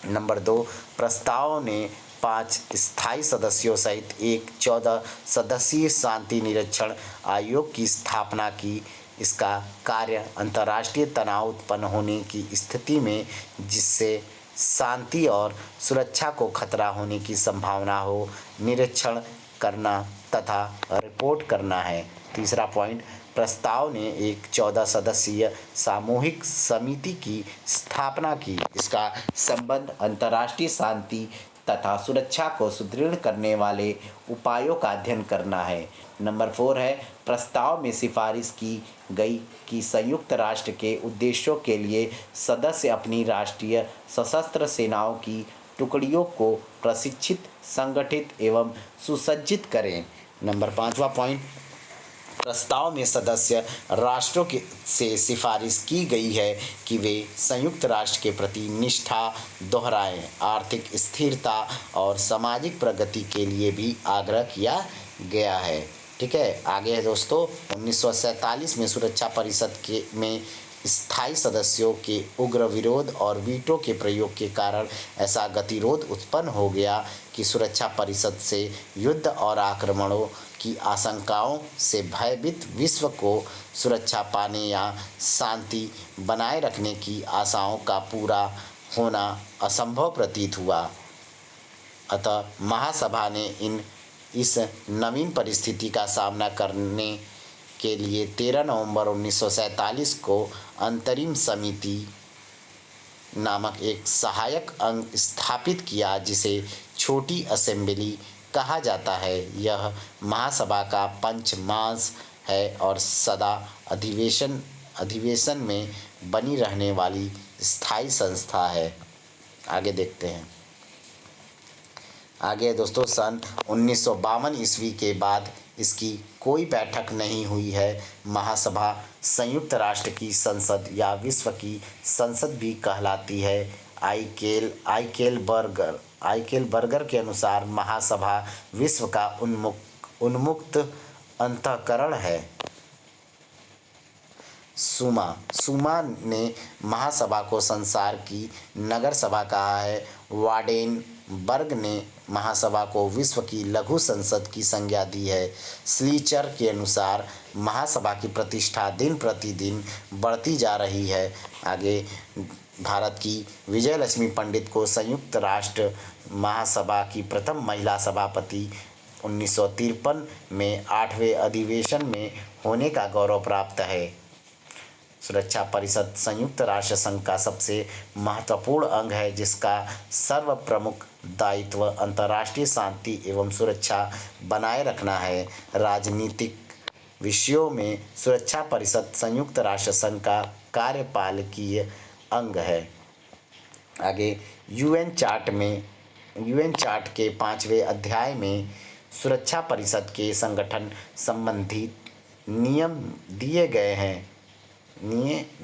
नंबर 2, प्रस्ताव ने 5 स्थायी सदस्यों सहित एक 14 सदस्यीय शांति निरीक्षण आयोग की स्थापना की। इसका कार्य अंतर्राष्ट्रीय तनाव उत्पन्न होने की स्थिति में जिससे शांति और सुरक्षा को खतरा होने की संभावना हो, निरीक्षण करना तथा रिपोर्ट करना है। तीसरा पॉइंट, प्रस्ताव ने एक 14 सदस्यीय सामूहिक समिति की स्थापना की। इसका संबंध अंतर्राष्ट्रीय शांति तथा सुरक्षा को सुदृढ़ करने वाले उपायों का अध्ययन करना है। नंबर 4 है, प्रस्ताव में सिफारिश की गई कि संयुक्त राष्ट्र के उद्देश्यों के लिए सदस्य अपनी राष्ट्रीय सशस्त्र सेनाओं की टुकड़ियों को प्रशिक्षित, संगठित एवं सुसज्जित करें। नंबर 5वां पॉइंट, प्रस्ताव में सदस्य राष्ट्रों से सिफारिश की गई है कि वे संयुक्त राष्ट्र के प्रति निष्ठा दोहराएं। आर्थिक स्थिरता और सामाजिक प्रगति के लिए भी आग्रह किया गया है। ठीक है, आगे है दोस्तों, 1947 में सुरक्षा परिषद में स्थायी सदस्यों के उग्र विरोध और वीटो के प्रयोग के कारण ऐसा गतिरोध उत्पन्न हो गया कि सुरक्षा परिषद से युद्ध और आक्रमणों की आशंकाओं से भयभीत विश्व को सुरक्षा पाने या शांति बनाए रखने की आशाओं का पूरा होना असंभव प्रतीत हुआ। अतः महासभा ने इस नवीन परिस्थिति का सामना करने के लिए 13 नवंबर 1947 को अंतरिम समिति नामक एक सहायक अंग स्थापित किया जिसे छोटी असेंबली कहा जाता है। यह महासभा का पंचमांश है और सदा अधिवेशन में बनी रहने वाली स्थायी संस्था है। आगे देखते हैं। आगे दोस्तों, सन 1952 ईस्वी के बाद इसकी कोई बैठक नहीं हुई है। महासभा संयुक्त राष्ट्र की संसद या विश्व की संसद भी कहलाती है। आइकेल बर्गर के अनुसार महासभा विश्व का उन्मुक्त अंतःकरण है। सुमा ने महासभा को संसार की नगर सभा कहा है। वाडेनबर्ग ने महासभा को विश्व की लघु संसद की संज्ञा दी है। स्लीचर के अनुसार महासभा की प्रतिष्ठा दिन प्रतिदिन बढ़ती जा रही है। आगे, भारत की विजयलक्ष्मी पंडित को संयुक्त राष्ट्र महासभा की प्रथम महिला सभापति 1953 में 8वें अधिवेशन में होने का गौरव प्राप्त है। सुरक्षा परिषद संयुक्त राष्ट्र संघ का सबसे महत्वपूर्ण अंग है जिसका सर्वप्रमुख दायित्व अंतर्राष्ट्रीय शांति एवं सुरक्षा बनाए रखना है। राजनीतिक विषयों में सुरक्षा परिषद संयुक्त राष्ट्र संघ का कार्यपालकीय अंग है। आगे, यूएन चार्ट के 5वें अध्याय में सुरक्षा परिषद के संगठन संबंधी नियम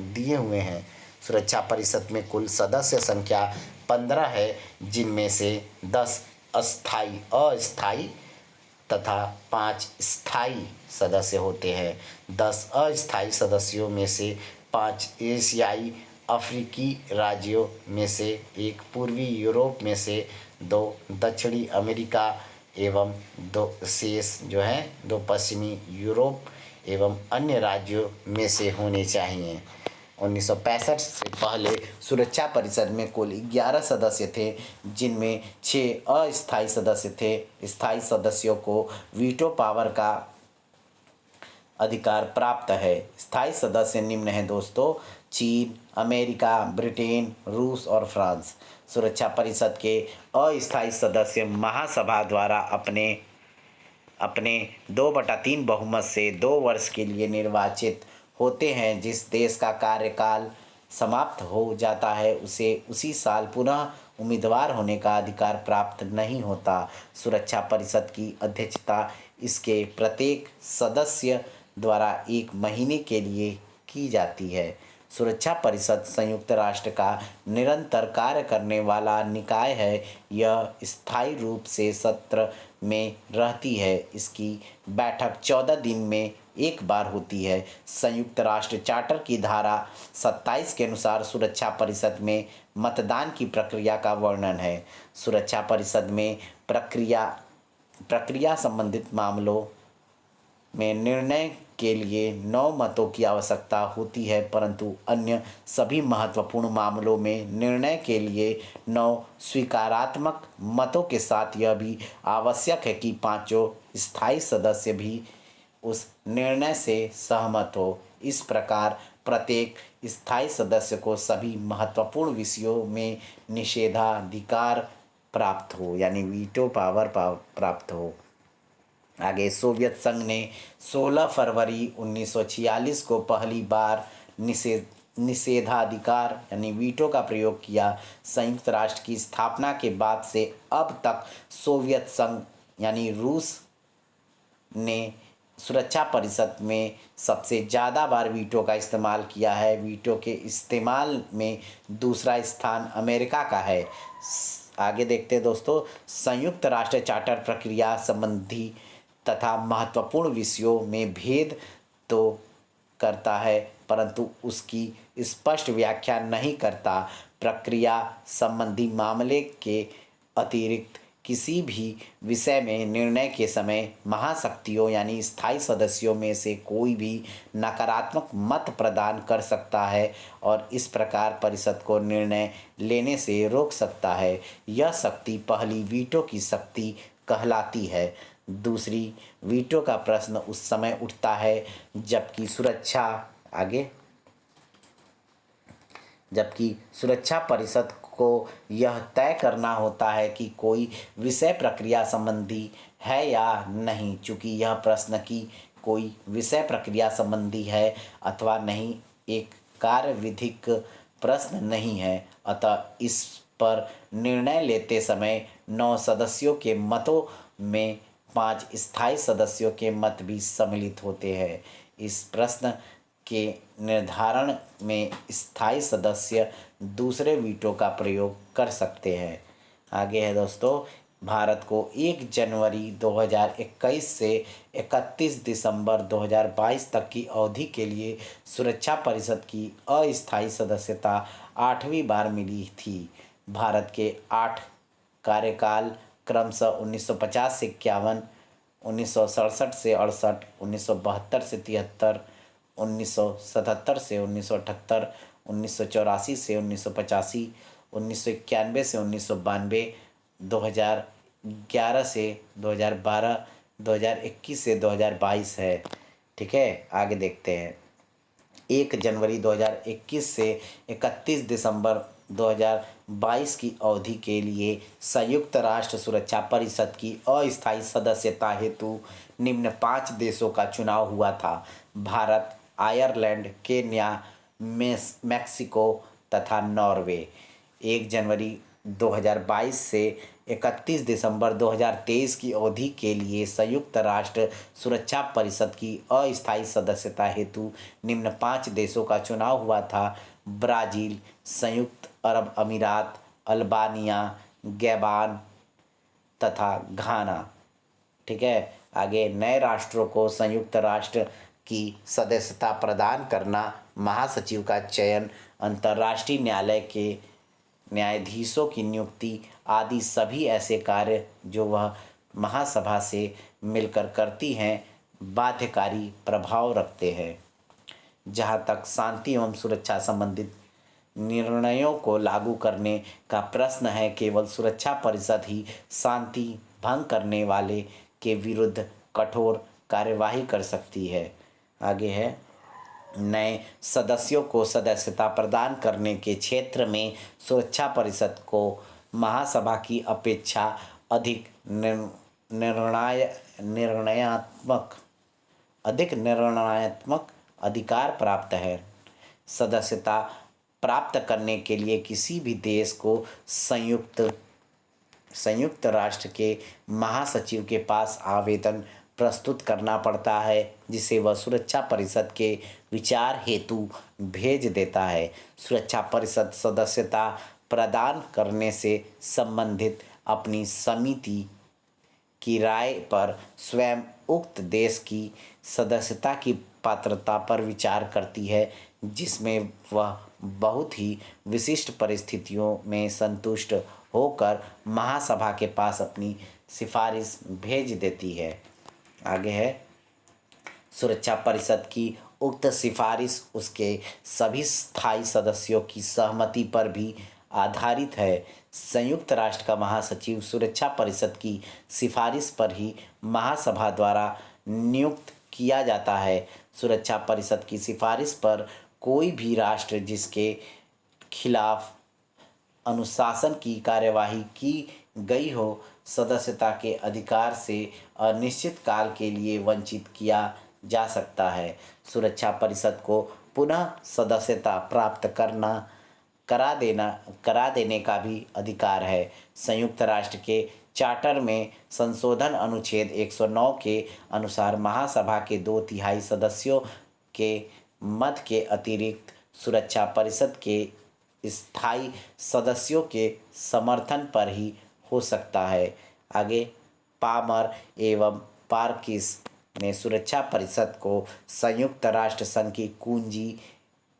दिए हुए हैं। सुरक्षा परिषद में कुल सदस्य संख्या 15 है, जिनमें से 10 अस्थायी तथा 5 स्थायी सदस्य होते हैं। 10 अस्थायी सदस्यों में से 5 एशियाई अफ्रीकी राज्यों में से, एक पूर्वी यूरोप में से, 2 दक्षिणी अमेरिका एवं 2 शेष जो हैं 2 पश्चिमी यूरोप एवं अन्य राज्यों में से होने चाहिए। 1965 से पहले सुरक्षा परिषद में कुल 11 सदस्य थे, जिनमें 6 अस्थायी सदस्य थे। स्थायी सदस्यों को वीटो पावर का अधिकार प्राप्त है। स्थायी सदस्य निम्न हैं दोस्तों: चीन, अमेरिका, ब्रिटेन, रूस और फ्रांस। सुरक्षा परिषद के अस्थायी सदस्य महासभा द्वारा अपने 2/3 बहुमत से 2 वर्ष के लिए निर्वाचित होते हैं। जिस देश का कार्यकाल समाप्त हो जाता है उसे उसी साल पुनः उम्मीदवार होने का अधिकार प्राप्त नहीं होता। सुरक्षा परिषद की अध्यक्षता इसके प्रत्येक सदस्य द्वारा 1 महीने के लिए की जाती है। सुरक्षा परिषद संयुक्त राष्ट्र का निरंतर कार्य करने वाला निकाय है। यह स्थायी रूप से सत्र में रहती है। इसकी बैठक 14 दिन में एक बार होती है। संयुक्त राष्ट्र चार्टर की धारा 27 के अनुसार सुरक्षा परिषद में मतदान की प्रक्रिया का वर्णन है। सुरक्षा परिषद में प्रक्रिया संबंधित मामलों में निर्णय के लिए 9 मतों की आवश्यकता होती है, परंतु अन्य सभी महत्वपूर्ण मामलों में निर्णय के लिए 9 स्वीकारात्मक मतों के साथ यह भी आवश्यक है कि पांचों स्थायी सदस्य भी उस निर्णय से सहमत हो। इस प्रकार प्रत्येक स्थायी सदस्य को सभी महत्वपूर्ण विषयों में निषेधाधिकार प्राप्त हो, यानी वीटो पावर प्राप्त हो। आगे सोवियत संघ ने 16 फरवरी 1946 को पहली बार निषेधाधिकार यानी वीटो का प्रयोग किया। संयुक्त राष्ट्र की स्थापना के बाद से अब तक सोवियत संघ यानी रूस ने सुरक्षा परिषद में सबसे ज़्यादा बार वीटो का इस्तेमाल किया है। वीटो के इस्तेमाल में दूसरा स्थान अमेरिका का है। आगे देखते हैं दोस्तों, संयुक्त राष्ट्र चार्टर प्रक्रिया संबंधी तथा महत्वपूर्ण विषयों में भेद तो करता है, परंतु उसकी स्पष्ट व्याख्या नहीं करता। प्रक्रिया संबंधी मामले के अतिरिक्त किसी भी विषय में निर्णय के समय महाशक्तियों यानी स्थायी सदस्यों में से कोई भी नकारात्मक मत प्रदान कर सकता है और इस प्रकार परिषद को निर्णय लेने से रोक सकता है। यह शक्ति पहली वीटो की शक्ति कहलाती है। दूसरी वीटो का प्रश्न उस समय उठता है जबकि सुरक्षा परिषद को यह तय करना होता है कि कोई विषय प्रक्रिया संबंधी है या नहीं। चूँकि यह प्रश्न कि कोई विषय प्रक्रिया संबंधी है अथवा नहीं एक कार्य विधिक प्रश्न नहीं है, अतः इस पर निर्णय लेते समय 9 सदस्यों के मतों में 5 स्थायी सदस्यों के मत भी सम्मिलित होते हैं। इस प्रश्न के निर्धारण में स्थायी सदस्य दूसरे वीटो का प्रयोग कर सकते हैं। आगे है दोस्तों, भारत को 1 जनवरी 2021 से 31 दिसंबर 2022 तक की अवधि के लिए सुरक्षा परिषद की अस्थायी सदस्यता 8वीं बार मिली थी। भारत के 8 कार्यकाल क्रमशः 1950 से 51, 1967 से 68, 1972 से 73, 1977 से 1978, 1984 से 1985, 1991 से 1992, 2011 से 2012, 2021 से 2022 है। ठीक है, आगे देखते हैं। 1 जनवरी 2021 से 31 दिसंबर 2022 की अवधि के लिए संयुक्त राष्ट्र सुरक्षा परिषद की अस्थायी सदस्यता हेतु निम्न 5 देशों का चुनाव हुआ था: भारत, आयरलैंड, केन्या, मैक्सिको तथा नॉर्वे। 1 जनवरी 2022 से 31 दिसंबर 2023 की अवधि के लिए संयुक्त राष्ट्र सुरक्षा परिषद की अस्थायी सदस्यता हेतु निम्न 5 देशों का चुनाव हुआ था: ब्राज़ील, संयुक्त अरब अमीरात, अल्बानिया, गैबान तथा घाना। ठीक है, आगे नए राष्ट्रों को संयुक्त राष्ट्र की सदस्यता प्रदान करना, महासचिव का चयन, अंतर्राष्ट्रीय न्यायालय के न्यायाधीशों की नियुक्ति आदि सभी ऐसे कार्य जो वह महासभा से मिलकर करती हैं बाध्यकारी प्रभाव रखते हैं। जहाँ तक शांति एवं सुरक्षा संबंधित निर्णयों को लागू करने का प्रश्न है, केवल सुरक्षा परिषद ही शांति भंग करने वाले के विरुद्ध कठोर कार्यवाही कर सकती है। आगे है, नए सदस्यों को सदस्यता प्रदान करने के क्षेत्र में सुरक्षा परिषद को महासभा की अपेक्षा अधिक निर्णयात्मक अधिकार प्राप्त है। सदस्यता प्राप्त करने के लिए किसी भी देश को संयुक्त राष्ट्र के महासचिव के पास आवेदन प्रस्तुत करना पड़ता है, जिसे वह सुरक्षा परिषद के विचार हेतु भेज देता है। सुरक्षा परिषद सदस्यता प्रदान करने से संबंधित अपनी समिति की राय पर स्वयं उक्त देश की सदस्यता की पात्रता पर विचार करती है, जिसमें वह बहुत ही विशिष्ट परिस्थितियों में संतुष्ट होकर महासभा के पास अपनी सिफारिश भेज देती है। आगे है, सुरक्षा परिषद की उक्त सिफारिश उसके सभी स्थायी सदस्यों की सहमति पर भी आधारित है। संयुक्त राष्ट्र का महासचिव सुरक्षा परिषद की सिफारिश पर ही महासभा द्वारा नियुक्त किया जाता है। सुरक्षा परिषद की सिफारिश पर कोई भी राष्ट्र जिसके खिलाफ अनुशासन की कार्यवाही की गई हो, सदस्यता के अधिकार से अनिश्चित काल के लिए वंचित किया जा सकता है। सुरक्षा परिषद को पुनः सदस्यता प्राप्त करा देने का भी अधिकार है। संयुक्त राष्ट्र के चार्टर में संशोधन अनुच्छेद 109 के अनुसार महासभा के 2/3 सदस्यों के मत के अतिरिक्त सुरक्षा परिषद के स्थायी सदस्यों के समर्थन पर ही हो सकता है। आगे, पामर एवं पार्किस ने सुरक्षा परिषद को संयुक्त राष्ट्र संघ की कुंजी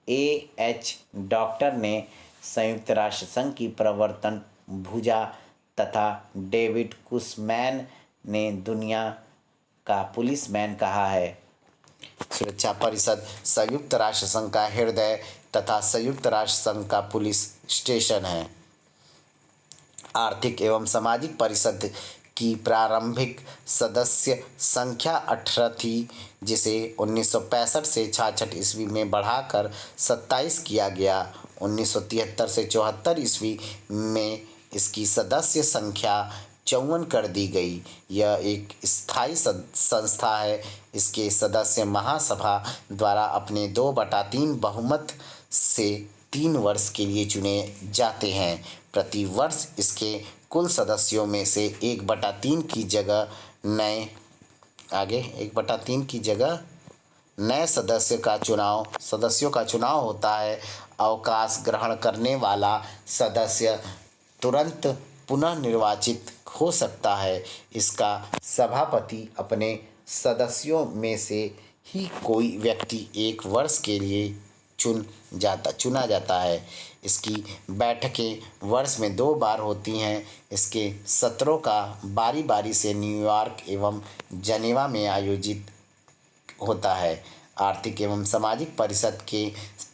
एच डॉक्टर ने संयुक्त राष्ट्र संघ की प्रवर्तन भुजा तथा डेविड कुशमैन ने दुनिया का पुलिसमैन कहा है। सुरक्षा परिषद संयुक्त राष्ट्र संघ का हृदय तथा संयुक्त राष्ट्र संघ का पुलिस स्टेशन है। आर्थिक एवं सामाजिक परिषद की प्रारंभिक सदस्य संख्या 18 थी, जिसे 1965 से 66 ईस्वी में बढ़ाकर 27 किया गया। 1973 से 74 ईस्वी में इसकी सदस्य संख्या 54 कर दी गई। यह एक स्थायी संस्था है। इसके सदस्य महासभा द्वारा अपने 2/3 बहुमत से 3 वर्ष के लिए चुने जाते हैं। प्रति वर्ष इसके कुल सदस्यों में से 1/3 की जगह नए सदस्यों का चुनाव होता है। अवकाश ग्रहण करने वाला सदस्य तुरंत पुनः निर्वाचित हो सकता है। इसका सभापति अपने सदस्यों में से ही कोई व्यक्ति 1 वर्ष के लिए चुना जाता है। इसकी बैठकें वर्ष में 2 बार होती हैं। इसके सत्रों का बारी बारी से न्यूयॉर्क एवं जनेवा में आयोजित होता है। आर्थिक एवं सामाजिक परिषद के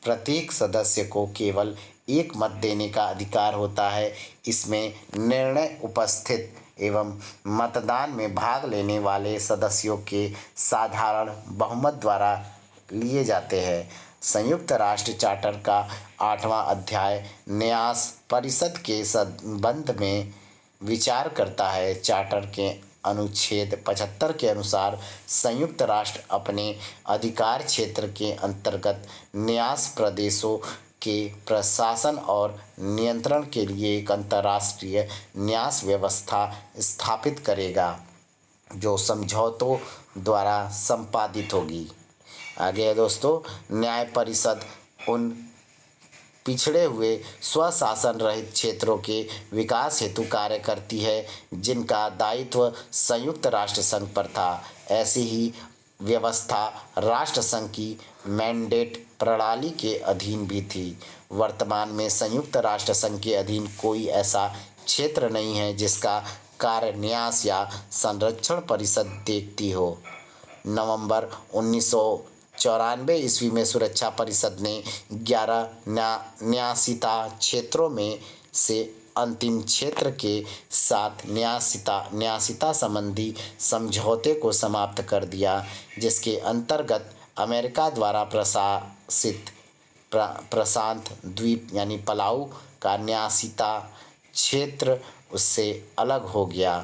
प्रत्येक सदस्य को केवल 1 मत देने का अधिकार होता है। इसमें निर्णय उपस्थित एवं मतदान में भाग लेने वाले सदस्यों के साधारण बहुमत द्वारा लिए जाते हैं। संयुक्त राष्ट्र चार्टर का 8वां अध्याय न्यास परिषद के संबंध में विचार करता है। चार्टर के अनुच्छेद 75 के अनुसार संयुक्त राष्ट्र अपने अधिकार क्षेत्र के अंतर्गत न्यास प्रदेशों के प्रशासन और नियंत्रण के लिए एक अंतर्राष्ट्रीय न्यास व्यवस्था स्थापित करेगा, जो समझौतों द्वारा संपादित होगी। आगे है दोस्तों, न्याय परिषद उन पिछड़े हुए स्वशासन रहित क्षेत्रों के विकास हेतु कार्य करती है जिनका दायित्व संयुक्त राष्ट्र संघ पर था। ऐसी ही व्यवस्था राष्ट्र संघ की मैंडेट प्रणाली के अधीन भी थी। वर्तमान में संयुक्त राष्ट्र संघ के अधीन कोई ऐसा क्षेत्र नहीं है जिसका कार्य न्यास या संरक्षण परिषद देखती हो। नवंबर 1994 ईस्वी में सुरक्षा परिषद ने 11 न्यासिता क्षेत्रों में से अंतिम क्षेत्र के साथ न्यासिता संबंधी समझौते को समाप्त कर दिया, जिसके अंतर्गत अमेरिका द्वारा प्रशासित प्रशांत द्वीप यानी पलाऊ का न्यासिता क्षेत्र उससे अलग हो गया।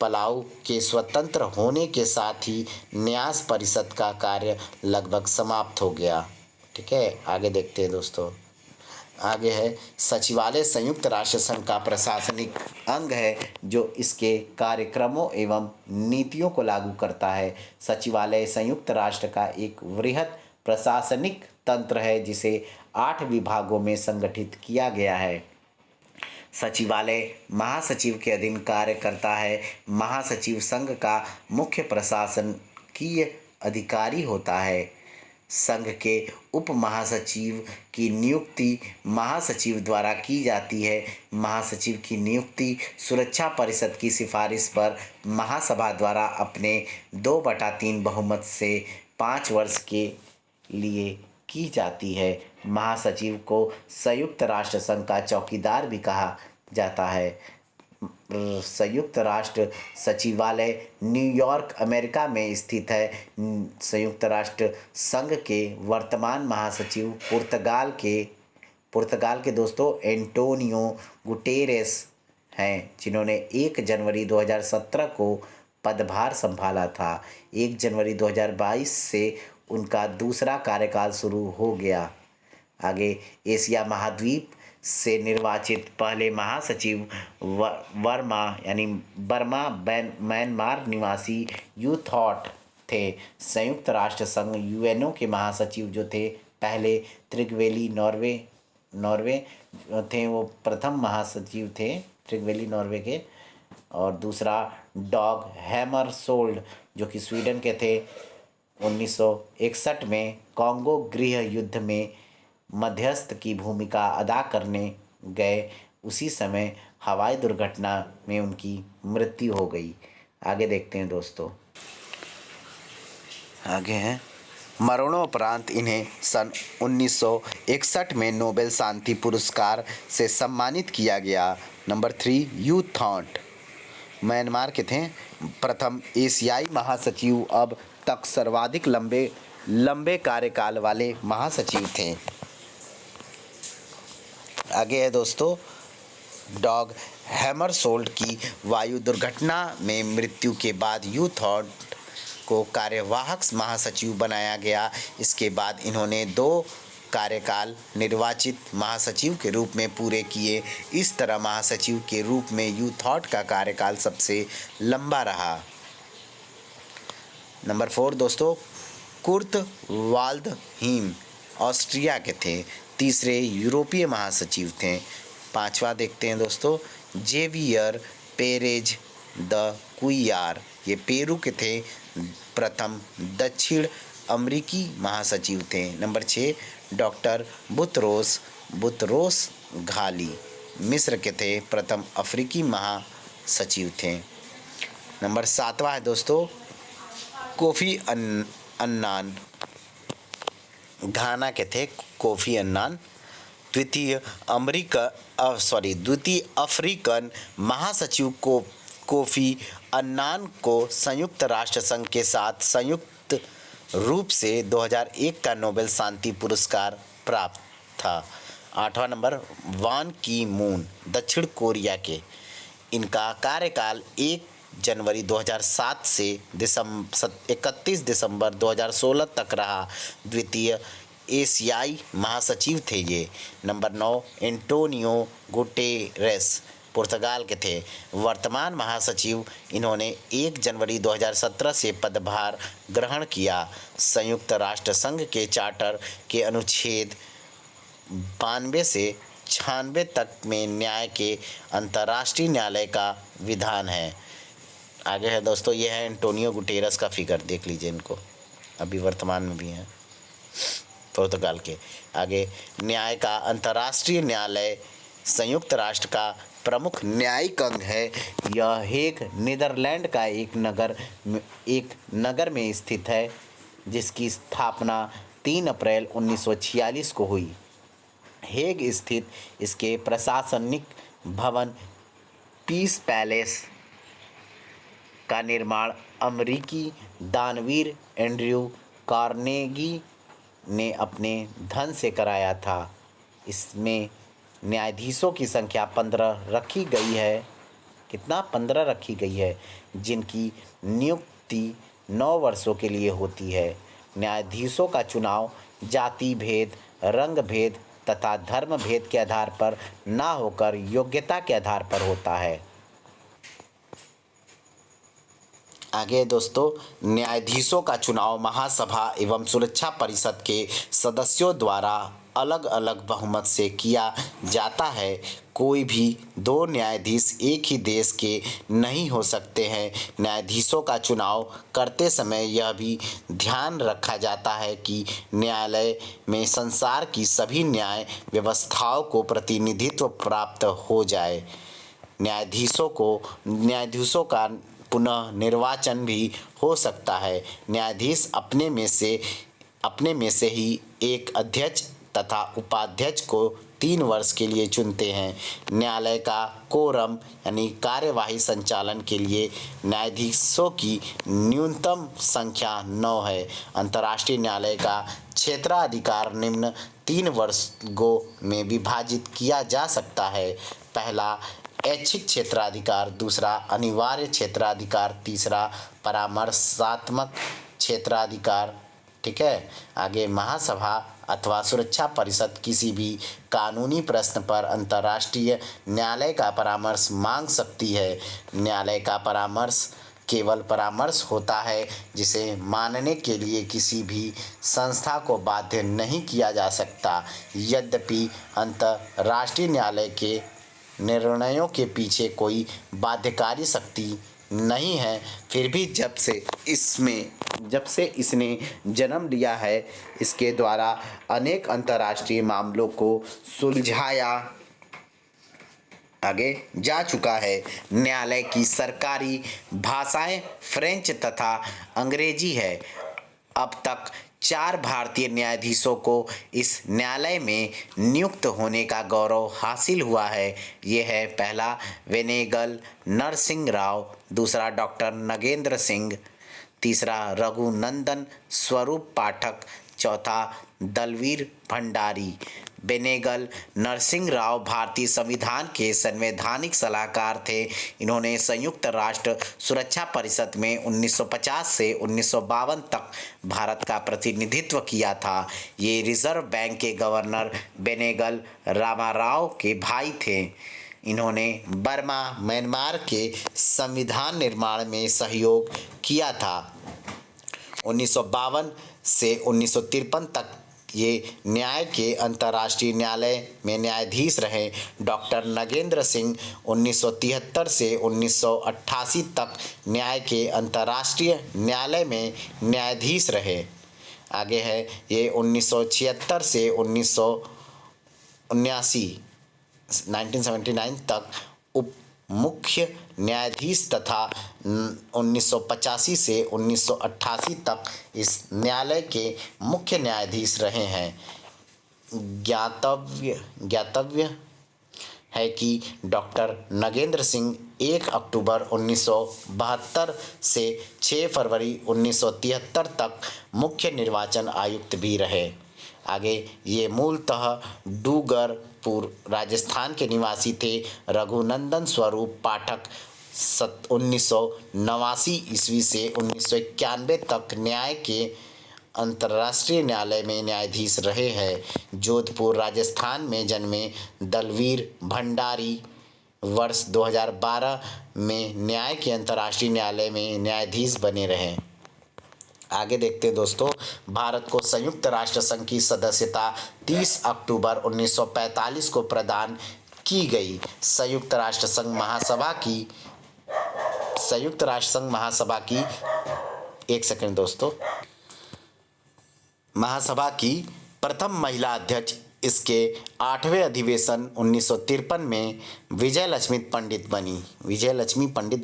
पलाऊ के स्वतंत्र होने के साथ ही न्यास परिषद का कार्य लगभग समाप्त हो गया। ठीक है, आगे देखते हैं दोस्तों। आगे है सचिवालय संयुक्त राष्ट्र संघ का प्रशासनिक अंग है जो इसके कार्यक्रमों एवं नीतियों को लागू करता है। सचिवालय संयुक्त राष्ट्र का एक वृहद प्रशासनिक तंत्र है जिसे 8 विभागों में संगठित किया गया है। सचिवालय महासचिव के अधीन कार्य करता है। महासचिव संघ का मुख्य प्रशासकीय अधिकारी होता है। संघ के उप महासचिव की नियुक्ति महासचिव द्वारा की जाती है। महासचिव की नियुक्ति सुरक्षा परिषद की सिफारिश पर महासभा द्वारा अपने 2/3 बहुमत से 5 वर्ष के लिए की जाती है। महासचिव को संयुक्त राष्ट्र संघ का चौकीदार भी कहा जाता है। संयुक्त राष्ट्र सचिवालय न्यूयॉर्क अमेरिका में स्थित है। संयुक्त राष्ट्र संघ के वर्तमान महासचिव पुर्तगाल के दोस्तों एंटोनियो गुटेरेस हैं जिन्होंने 1 जनवरी 2017 को पदभार संभाला था। 1 जनवरी 2022 से उनका दूसरा कार्यकाल शुरू हो गया। आगे एशिया महाद्वीप से निर्वाचित पहले महासचिव बर्मा म्यांमार निवासी यू थॉट थे। संयुक्त राष्ट्र संघ यूएनओ के महासचिव जो थे पहले त्रिगवेली नॉर्वे थे, वो प्रथम महासचिव थे त्रिगवेली नॉर्वे के। और दूसरा डॉग हैमरशोल्ड जो कि स्वीडन के थे। 1961 में कॉन्गो गृह युद्ध में मध्यस्थ की भूमिका अदा करने गए उसी समय हवाई दुर्घटना में उनकी मृत्यु हो गई। आगे देखते हैं दोस्तों। आगे हैं मरणोपरांत इन्हें सन 1961 में नोबेल शांति पुरस्कार से सम्मानित किया गया। नंबर 3 यू थॉट म्यांमार के थे। प्रथम एशियाई महासचिव, अब तक सर्वाधिक लंबे कार्यकाल वाले महासचिव थे। आगे है दोस्तों डॉग हैमरशोल्ड की वायु दुर्घटना में मृत्यु के बाद यू थॉट को कार्यवाहक महासचिव बनाया गया। इसके बाद इन्होंने 2 कार्यकाल निर्वाचित महासचिव के रूप में पूरे किए। इस तरह महासचिव के रूप में यू थॉट का कार्यकाल सबसे लंबा रहा। नंबर 4 दोस्तों कुर्ट वाल्डहीम ऑस्ट्रिया के थे। तीसरे यूरोपीय महासचिव थे। 5वां देखते हैं दोस्तों जेवियर पेरेज द कुइयार, ये पेरू के थे। प्रथम दक्षिण अमेरिकी महासचिव थे। नंबर 6 डॉक्टर बुतरोस घाली मिस्र के थे। प्रथम अफ्रीकी महासचिव थे। नंबर 7वां है दोस्तों कोफी अन्नान, घाना के थे कोफी अन्नान। द्वितीय अफ्रीकन महासचिव को कोफी अन्नान को संयुक्त राष्ट्र संघ के साथ संयुक्त रूप से 2001 का नोबेल शांति पुरस्कार प्राप्त था। 8वां नंबर वान की मून दक्षिण कोरिया के। इनका कार्यकाल 1 जनवरी 2007 से 31 दिसंबर 2016 तक रहा। द्वितीय एशियाई महासचिव थे ये। नंबर 9 एंटोनियो गुटेरेस पुर्तगाल के थे। वर्तमान महासचिव इन्होंने 1 जनवरी 2017 से पदभार ग्रहण किया। संयुक्त राष्ट्र संघ के चार्टर के अनुच्छेद 92 से 96 तक में न्याय के अंतर्राष्ट्रीय न्यायालय का विधान है। आगे है दोस्तों ये है एंटोनियो गुटेरेस का फिगर, देख लीजिए इनको, अभी वर्तमान में भी हैं पुर्तगाल के। आगे न्याय का अंतर्राष्ट्रीय न्यायालय संयुक्त राष्ट्र का प्रमुख न्यायिक अंग है। यह हेग नीदरलैंड का एक नगर में स्थित है जिसकी स्थापना 3 अप्रैल 1946 को हुई। हेग स्थित इसके प्रशासनिक भवन पीस पैलेस का निर्माण अमेरिकी दानवीर एंड्रयू कार्नेगी ने अपने धन से कराया था। इसमें न्यायाधीशों की संख्या 15 रखी गई है। कितना? 15 रखी गई है, जिनकी नियुक्ति 9 वर्षों के लिए होती है। न्यायाधीशों का चुनाव जाति भेद, रंग भेद, तथा धर्म भेद के आधार पर न होकर योग्यता के आधार पर होता है। आगे दोस्तों, न्यायाधीशों का चुनाव महासभा एवं सुरक्षा परिषद के सदस्यों द्वारा अलग अलग बहुमत से किया जाता है। कोई भी दो न्यायाधीश एक ही देश के नहीं हो सकते हैं। न्यायाधीशों का चुनाव करते समय यह भी ध्यान रखा जाता है कि न्यायालय में संसार की सभी न्याय व्यवस्थाओं को प्रतिनिधित्व प्राप्त हो जाए। न्यायाधीशों का पुनः निर्वाचन भी हो सकता है। न्यायाधीश अपने में से ही एक अध्यक्ष तथा उपाध्यक्ष को 3 वर्ष के लिए चुनते हैं। न्यायालय का कोरम यानी कार्यवाही संचालन के लिए न्यायाधीशों की न्यूनतम संख्या 9 है। अंतर्राष्ट्रीय न्यायालय का क्षेत्राधिकार निम्न 3 वर्गों में विभाजित किया जा सकता है। पहला ऐच्छिक क्षेत्राधिकार, दूसरा अनिवार्य क्षेत्राधिकार, तीसरा परामर्शात्मक क्षेत्राधिकार। ठीक है। आगे, महासभा अथवा सुरक्षा परिषद किसी भी कानूनी प्रश्न पर अंतर्राष्ट्रीय न्यायालय का परामर्श मांग सकती है। न्यायालय का परामर्श केवल परामर्श होता है, जिसे मानने के लिए किसी भी संस्था को बाध्य नहीं किया जा सकता। यद्यपि अंतर्राष्ट्रीय न्यायालय के निर्णयों के पीछे कोई बाध्यकारी शक्ति नहीं है, फिर भी जब से इसने जन्म लिया है, इसके द्वारा अनेक अंतर्राष्ट्रीय मामलों को सुलझाया आगे जा चुका है। न्यायालय की सरकारी भाषाएं फ्रेंच तथा अंग्रेजी है। अब तक 4 भारतीय न्यायाधीशों को इस न्यायालय में नियुक्त होने का गौरव हासिल हुआ है। ये है, पहला वेनेगल नरसिंह राव, दूसरा डॉक्टर नगेंद्र सिंह, तीसरा रघुनंदन स्वरूप पाठक, चौथा दलवीर भंडारी। बेनेगल नरसिंह राव भारतीय संविधान के संवैधानिक सलाहकार थे। इन्होंने संयुक्त राष्ट्र सुरक्षा परिषद में 1950 से 1952 तक भारत का प्रतिनिधित्व किया था। ये रिजर्व बैंक के गवर्नर बेनेगल रामाराव के भाई थे। इन्होंने बर्मा म्यांमार के संविधान निर्माण में सहयोग किया था। 1952 से 1953 तक ये न्याय के अंतर्राष्ट्रीय न्यायालय में न्यायाधीश रहे। डॉक्टर नगेंद्र सिंह 1973 से 1988 तक न्याय के अंतर्राष्ट्रीय न्यायालय में न्यायाधीश रहे। आगे है, ये 1976 से 1979 तक उप मुख्य न्यायाधीश तथा 1985 से 1988 तक इस न्यायालय के मुख्य न्यायाधीश रहे हैं। ज्ञातव्य है कि डॉक्टर नगेंद्र सिंह 1 अक्टूबर 1972 से 6 फरवरी 1973 तक मुख्य निर्वाचन आयुक्त भी रहे। आगे, ये मूलतः डूंगरपुर राजस्थान के निवासी थे। रघुनंदन स्वरूप पाठक 1989 ईस्वी से 1991 तक न्याय के अंतर्राष्ट्रीय न्यायालय में न्यायाधीश रहे हैं। जोधपुर राजस्थान में जन्मे दलवीर भंडारी वर्ष 2012 में न्याय के अंतर्राष्ट्रीय न्यायालय में न्यायाधीश बने रहे। आगे देखते हैं दोस्तों, भारत को संयुक्त राष्ट्र संघ की सदस्यता 30 अक्टूबर 1945 को प्रदान की गई। संयुक्त राष्ट्र संघ महासभा की प्रथम महिला अध्यक्ष इसके 8वें अधिवेशन 1953 में विजय लक्ष्मी पंडित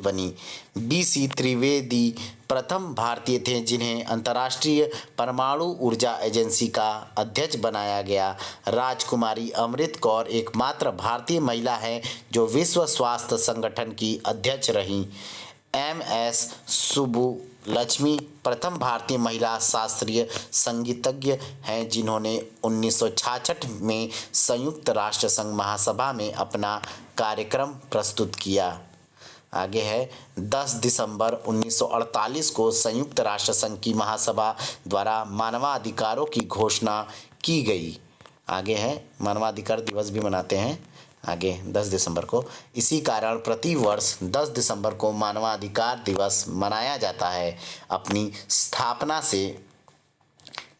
बनी। BC त्रिवेदी प्रथम भारतीय थे जिन्हें अंतर्राष्ट्रीय परमाणु ऊर्जा एजेंसी का अध्यक्ष बनाया गया। राजकुमारी अमृत कौर एकमात्र भारतीय महिला हैं जो विश्व स्वास्थ्य संगठन की अध्यक्ष रहीं। MS सुब्बुलक्ष्मी प्रथम भारतीय महिला शास्त्रीय संगीतज्ञ हैं जिन्होंने 1966 में संयुक्त राष्ट्र संघ महासभा में अपना कार्यक्रम प्रस्तुत किया। आगे है, 10 दिसंबर 1948 को संयुक्त राष्ट्र संघ की महासभा द्वारा मानवाधिकारों की घोषणा की गई। आगे है मानवाधिकार दिवस भी मनाते हैं आगे 10 दिसंबर को। इसी कारण प्रति वर्ष 10 दिसंबर को मानवाधिकार दिवस मनाया जाता है। अपनी स्थापना से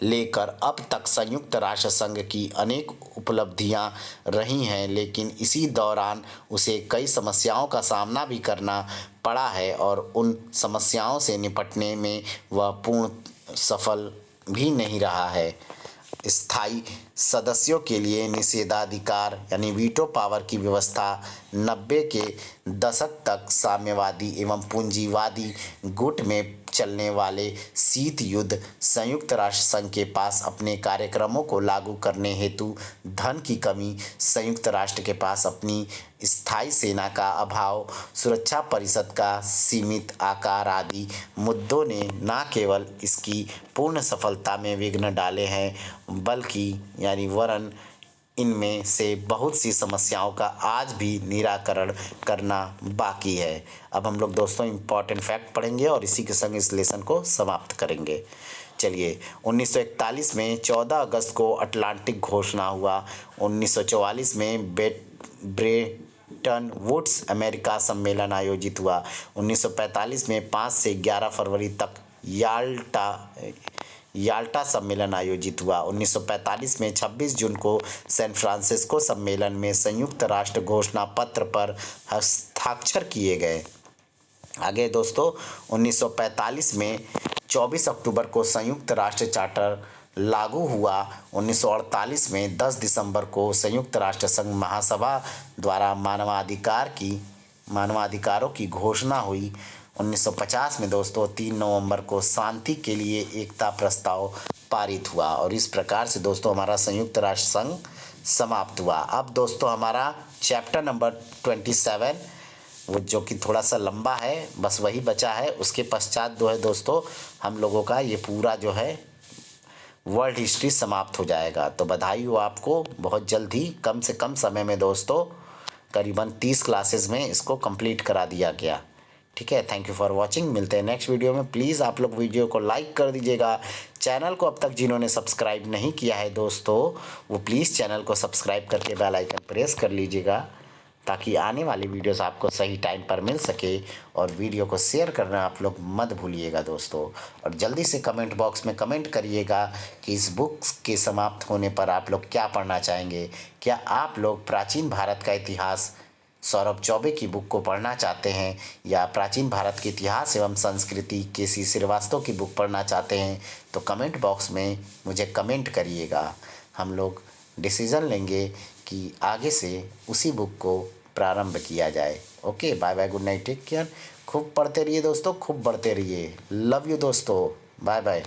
लेकर अब तक संयुक्त राष्ट्र संघ की अनेक उपलब्धियां रही हैं, लेकिन इसी दौरान उसे कई समस्याओं का सामना भी करना पड़ा है और उन समस्याओं से निपटने में वह पूर्ण सफल भी नहीं रहा है। स्थायी सदस्यों के लिए निषेधाधिकार यानी वीटो पावर की व्यवस्था 90 के दशक तक साम्यवादी एवं पूंजीवादी गुट में चलने वाले शीत युद्ध संयुक्त राष्ट्र संघ के पास अपने कार्यक्रमों को लागू करने हेतु धन की कमी, संयुक्त राष्ट्र के पास अपनी स्थायी सेना का अभाव, सुरक्षा परिषद का सीमित आकार आदि मुद्दों ने न केवल इसकी पूर्ण सफलता में विघ्न डाले हैं बल्कि यानी वरन इनमें से बहुत सी समस्याओं का आज भी निराकरण करना बाकी है। अब हम लोग दोस्तों इम्पॉर्टेंट फैक्ट पढ़ेंगे और इसी के संग इस लेसन को समाप्त करेंगे। चलिए 1941 में 14 अगस्त को अटलांटिक घोषणा हुआ। 1944 में ब्रेटन वुड्स अमेरिका सम्मेलन आयोजित हुआ। 1945 में 5 से 11 फरवरी तक याल्टा सम्मेलन आयोजित हुआ। 1945 में 26 जून को सैन फ्रांसिस्को सम्मेलन में संयुक्त राष्ट्र घोषणा पत्र पर हस्ताक्षर किए गए। आगे दोस्तों 1945 में 24 अक्टूबर को संयुक्त राष्ट्र चार्टर लागू हुआ। 1948 में 10 दिसंबर को संयुक्त राष्ट्र संघ महासभा द्वारा मानवाधिकारों की घोषणा हुई। 1950 में दोस्तों 3 नवंबर को शांति के लिए एकता प्रस्ताव पारित हुआ और इस प्रकार से दोस्तों हमारा संयुक्त राष्ट्र संघ समाप्त हुआ। अब दोस्तों हमारा चैप्टर नंबर 27 वो जो कि थोड़ा सा लंबा है बस वही बचा है। उसके पश्चात जो है दोस्तों हम लोगों का ये पूरा जो है वर्ल्ड हिस्ट्री समाप्त हो जाएगा। तो बधाई हो आपको, बहुत जल्द ही कम से कम समय में दोस्तों करीबन 30 क्लासेस में इसको कंप्लीट करा दिया गया। ठीक है, थैंक यू फॉर वॉचिंग। मिलते हैं नेक्स्ट वीडियो में। प्लीज़ आप लोग वीडियो को लाइक कर दीजिएगा। चैनल को अब तक जिन्होंने सब्सक्राइब नहीं किया है दोस्तों वो प्लीज़ चैनल को सब्सक्राइब करके बेल आइकन प्रेस कर लीजिएगा ताकि आने वाली वीडियोस आपको सही टाइम पर मिल सके। और वीडियो को शेयर करना आप लोग मत भूलिएगा दोस्तों। और जल्दी से कमेंट बॉक्स में कमेंट करिएगा कि इस बुक के समाप्त होने पर आप लोग क्या पढ़ना चाहेंगे। क्या आप लोग प्राचीन भारत का इतिहास सौरभ चौबे की बुक को पढ़ना चाहते हैं या प्राचीन भारत के इतिहास एवं संस्कृति के.सी. श्रीवास्तव की बुक पढ़ना चाहते हैं तो कमेंट बॉक्स में मुझे कमेंट करिएगा। हम लोग डिसीज़न लेंगे कि आगे से उसी बुक को प्रारंभ किया जाए। Okay, bye bye, good night, take care. खूब पढ़ते रहिए दोस्तों, खूब बढ़ते रहिए। लव यू दोस्तों, बाय बाय।